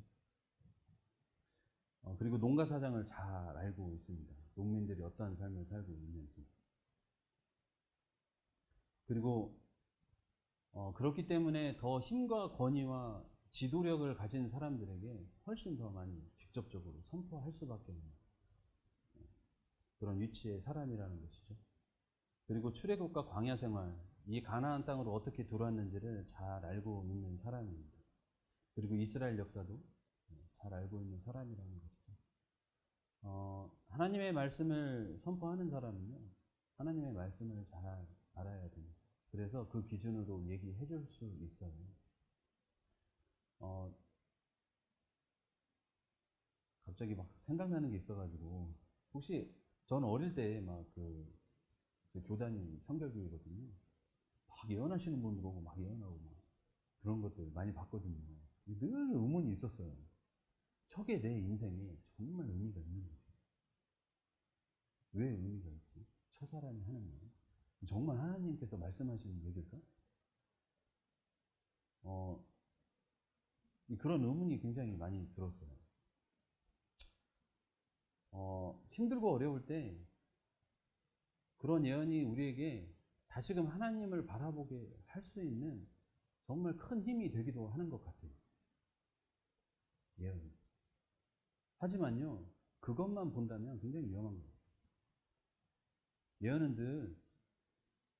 A: 그리고 농가 사장을 잘 알고 있습니다. 농민들이 어떠한 삶을 살고 있는지. 그리고 그렇기 때문에 더 힘과 권위와 지도력을 가진 사람들에게 훨씬 더 많이 직접적으로 선포할 수밖에 없는 그런 위치의 사람이라는 것이죠. 그리고 출애굽과 광야 생활, 이 가나안 땅으로 어떻게 들어왔는지를 잘 알고 있는 사람입니다. 그리고 이스라엘 역사도 잘 알고 있는 사람이라는 것이죠. 하나님의 말씀을 선포하는 사람은요, 하나님의 말씀을 잘 알아야 됩니다. 그래서 그 기준으로 얘기해 줄 수 있어요. 갑자기 막 생각나는 게 있어가지고 혹시 저는 어릴 때 막 교단이 성결교회거든요. 막 예언하시는 분 보고 막 예언하고 막 그런 것들 많이 봤거든요. 늘 의문이 있었어요. 저게 내 인생에 정말 의미가 있는 거지. 왜 의미가 있지? 저 사람이 하는 말. 정말 하나님께서 말씀하시는 얘기일까? 어, 그런 의문이 굉장히 많이 들었어요. 힘들고 어려울 때 그런 예언이 우리에게 다시금 하나님을 바라보게 할 수 있는 정말 큰 힘이 되기도 하는 것 같아요. 예언이. 하지만요, 그것만 본다면 굉장히 위험한 거예요. 예언은 늘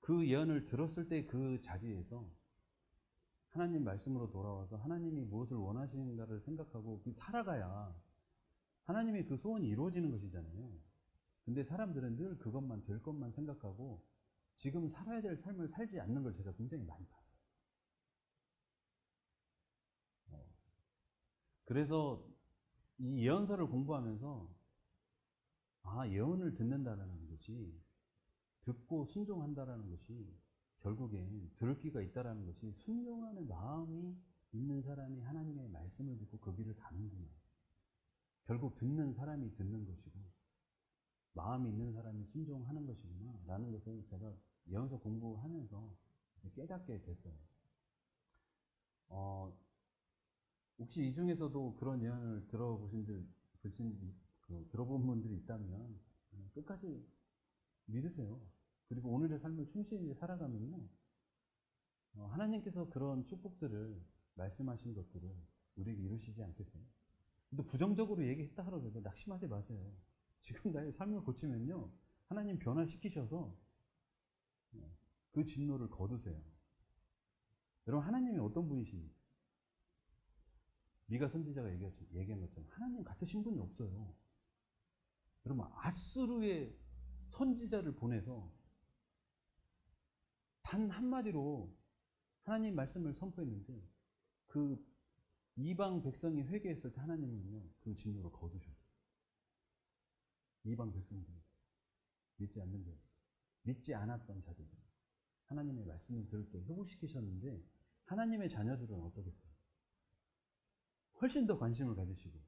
A: 그 예언을 들었을 때 그 자리에서 하나님 말씀으로 돌아와서 하나님이 무엇을 원하시는가를 생각하고 살아가야 하나님의 그 소원이 이루어지는 것이잖아요. 근데 사람들은 늘 그것만 될 것만 생각하고 지금 살아야 될 삶을 살지 않는 걸 제가 굉장히 많이 봤어요. 그래서 이 예언서를 공부하면서 예언을 듣는다라는 것이, 듣고 순종한다라는 것이 결국엔 들을 귀가 있다라는 것이 순종하는 마음이 있는 사람이 하나님의 말씀을 듣고 그 길을 가는구나. 결국 듣는 사람이 듣는 것이고 마음이 있는 사람이 순종하는 것이구나 라는 것을 제가 예언서 공부하면서 깨닫게 됐어요. 혹시 이 중에서도 그런 예언을 들어본 분들이 있다면 끝까지 믿으세요. 그리고 오늘의 삶을 충실히 살아가면요, 하나님께서 그런 축복들을 말씀하신 것들을 우리에게 이루시지 않겠어요? 근데 부정적으로 얘기했다 하더라도 낙심하지 마세요. 지금 나의 삶을 고치면요, 하나님 변화시키셔서 그 진노를 거두세요. 여러분, 하나님이 어떤 분이십니까? 미가 선지자가 얘기한 것처럼 하나님 같으신 분이 없어요. 여러분, 아수르의 선지자를 보내서 단 한마디로 하나님 말씀을 선포했는데 그 이방 백성이 회개했을 때 하나님은요, 그 진노를 거두셨어요. 이방 백성들, 믿지 않는 자, 믿지 않았던 자들, 하나님의 말씀을 들을 때 회복시키셨는데 하나님의 자녀들은 어떠겠어요? 훨씬 더 관심을 가지시고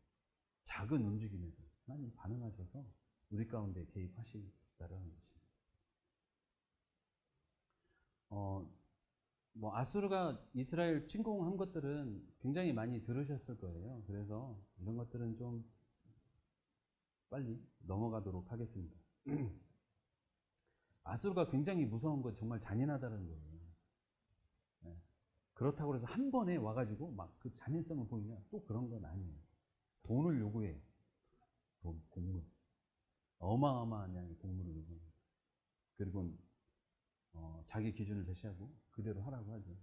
A: 작은 움직임에도 하나님 반응하셔서 우리 가운데 개입하시다라는 것입니다. 아수르가 이스라엘 침공한 것들은 굉장히 많이 들으셨을 거예요. 그래서 이런 것들은 좀 빨리 넘어가도록 하겠습니다. 아수르가 굉장히 무서운 건 정말 잔인하다는 거예요. 네. 그렇다고 해서 한 번에 와가지고 막 그 잔인성을 보이냐? 또 그런 건 아니에요. 돈을 요구해요. 돈, 공물. 어마어마한 양의 공물을 요구해요. 그리고 자기 기준을 제시하고 그대로 하라고 하죠.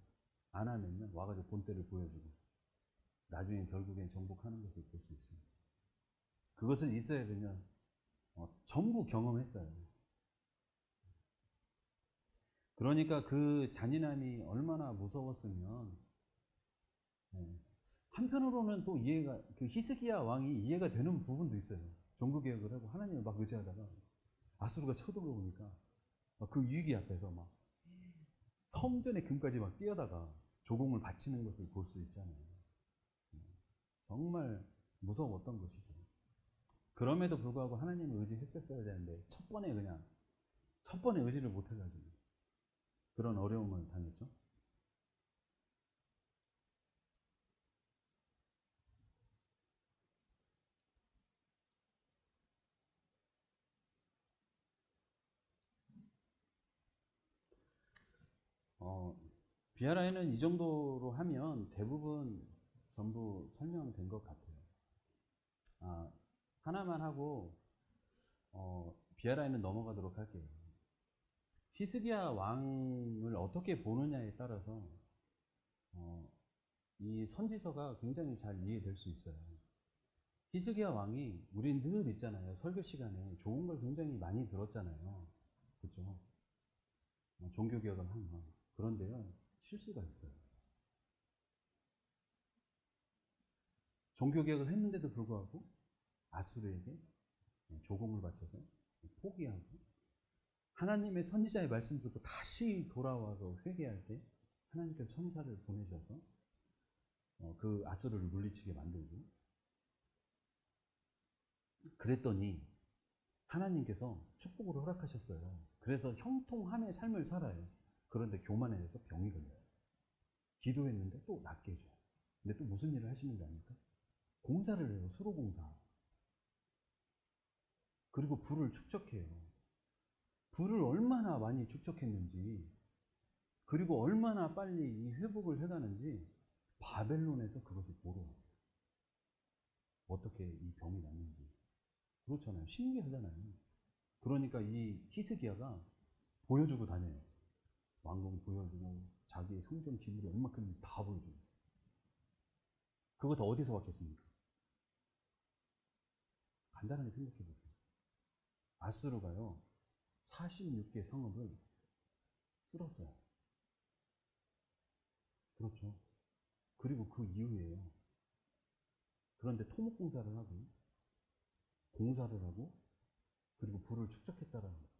A: 안 하면요, 와가지고 본때를 보여주고 나중에 결국엔 정복하는 것을 볼 수 있습니다. 그것을 이스라엘은요, 전부 경험했어요. 그러니까 그 잔인함이 얼마나 무서웠으면, 한편으로는 또 그 히스기야 왕이 이해가 되는 부분도 있어요. 종교개혁을 하고 하나님을 막 의지하다가 아수르가 쳐들어오니까 그 위기 앞에서 막 성전의 금까지 막 뛰어다가 조공을 바치는 것을 볼 수 있잖아요. 정말 무서웠던 것이죠. 그럼에도 불구하고 하나님을 의지했었어야 되는데 첫 번에 의지를 못해가지고 그런 어려움을 당했죠. 비아라인은 이 정도로 하면 대부분 전부 설명된 것 같아요. 하나만 하고 비아라인은 넘어가도록 할게요. 히스기야 왕을 어떻게 보느냐에 따라서 이 선지서가 굉장히 잘 이해될 수 있어요. 히스기야 왕이, 우린 늘 있잖아요. 설교 시간에 좋은 걸 굉장히 많이 들었잖아요. 그렇죠? 종교개혁을 한 거. 그런데요, 실수가 있어요. 종교개혁을 했는데도 불구하고 아수르에게 조공을 바쳐서 포기하고 하나님의 선지자의 말씀 듣고 다시 돌아와서 회개할 때 하나님께서 천사를 보내셔서 그 아수르를 물리치게 만들고, 그랬더니 하나님께서 축복을 허락하셨어요. 그래서 형통함의 삶을 살아요. 그런데 교만해서 병이 걸려요. 기도했는데 또 낫게 해줘요. 근데 또 무슨 일을 하시는 게 아닙니까? 공사를 해요. 수로공사. 그리고 불을 축적해요. 불을 얼마나 많이 축적했는지, 그리고 얼마나 빨리 이 회복을 해가는지 바벨론에서 그것을 보러 왔어요. 어떻게 이 병이 낫는지. 그렇잖아요. 신기하잖아요. 그러니까 이 히스기야가 보여주고 다녀요. 왕궁 보여주고 자기의 성전 기물이 얼마큼 있는지 다 보여줘요. 그거 다 어디서 왔겠습니까? 간단하게 생각해 보세요. 아수르가요 46개 성읍을 쓸었어요. 그렇죠. 그리고 그 이후에요. 그런데 토목공사를 하고 공사를 하고 그리고 불을 축적했다라는 거예요.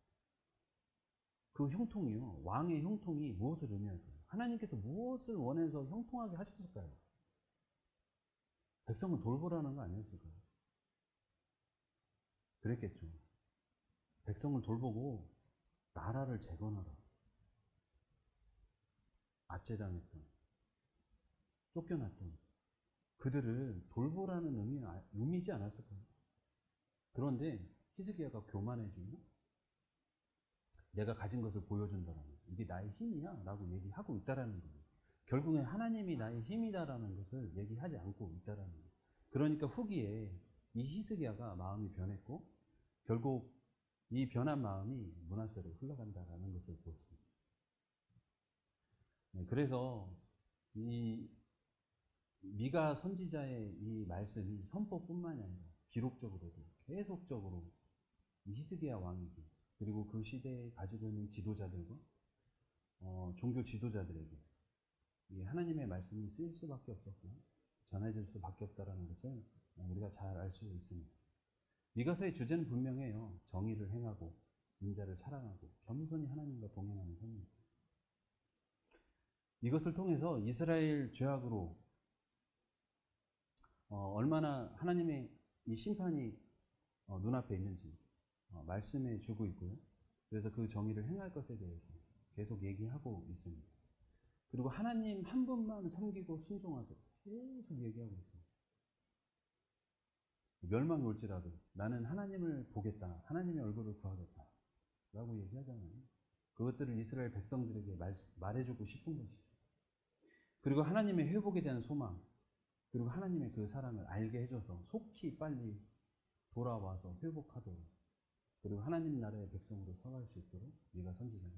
A: 그 형통이요. 왕의 형통이 무엇을 의미할까요? 하나님께서 무엇을 원해서 형통하게 하셨을까요? 백성을 돌보라는 거 아니었을까요? 그랬겠죠. 백성을 돌보고 나라를 재건하라. 압제당했던, 쫓겨났던 그들을 돌보라는 의미지 않았을까요? 그런데 히스기야가 교만해지고 내가 가진 것을 보여준다라는, 이게 나의 힘이야 라고 얘기하고 있다라는 거예요. 결국엔 하나님이 나의 힘이다라는 것을 얘기하지 않고 있다라는 거예요. 그러니까 후기에 이 히스기야가 마음이 변했고 결국 이 변한 마음이 므낫세로 흘러간다라는 것을 보았습니다. 그래서 이 미가 선지자의 이 말씀이 선포뿐만이 아니라 기록적으로도 계속적으로 히스기야 왕에게, 그리고 그 시대에 가지고 있는 지도자들과 종교 지도자들에게 이 하나님의 말씀이 쓰일 수밖에 없었고 전해질 수밖에 없다는 것을 우리가 잘 알 수 있습니다. 미가서의 주제는 분명해요. 정의를 행하고 인자를 사랑하고 겸손히 하나님과 동행하는 삶입니다. 이것을 통해서 이스라엘 죄악으로 얼마나 하나님의 이 심판이 눈앞에 있는지 말씀해 주고 있고요. 그래서 그 정의를 행할 것에 대해서 계속 얘기하고 있습니다. 그리고 하나님 한 분만 섬기고 순종하도록 계속 얘기하고 있습니다. 멸망이 올지라도 나는 하나님을 보겠다, 하나님의 얼굴을 구하겠다 라고 얘기하잖아요. 그것들을 이스라엘 백성들에게 말해주고 싶은 것이죠. 그리고 하나님의 회복에 대한 소망, 그리고 하나님의 그 사랑을 알게 해줘서 속히 빨리 돌아와서 회복하도록, 그리고 하나님 나라의 백성으로 서갈 수 있도록 미가 선지자가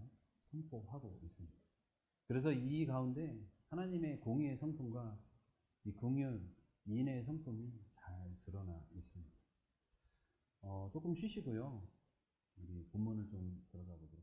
A: 선포하고 있습니다. 그래서 이 가운데 하나님의 공의의 성품과 이 긍휼, 인애의 성품이 잘 드러나 있습니다. 조금 쉬시고요. 우리 본문을 좀 들어가 보도록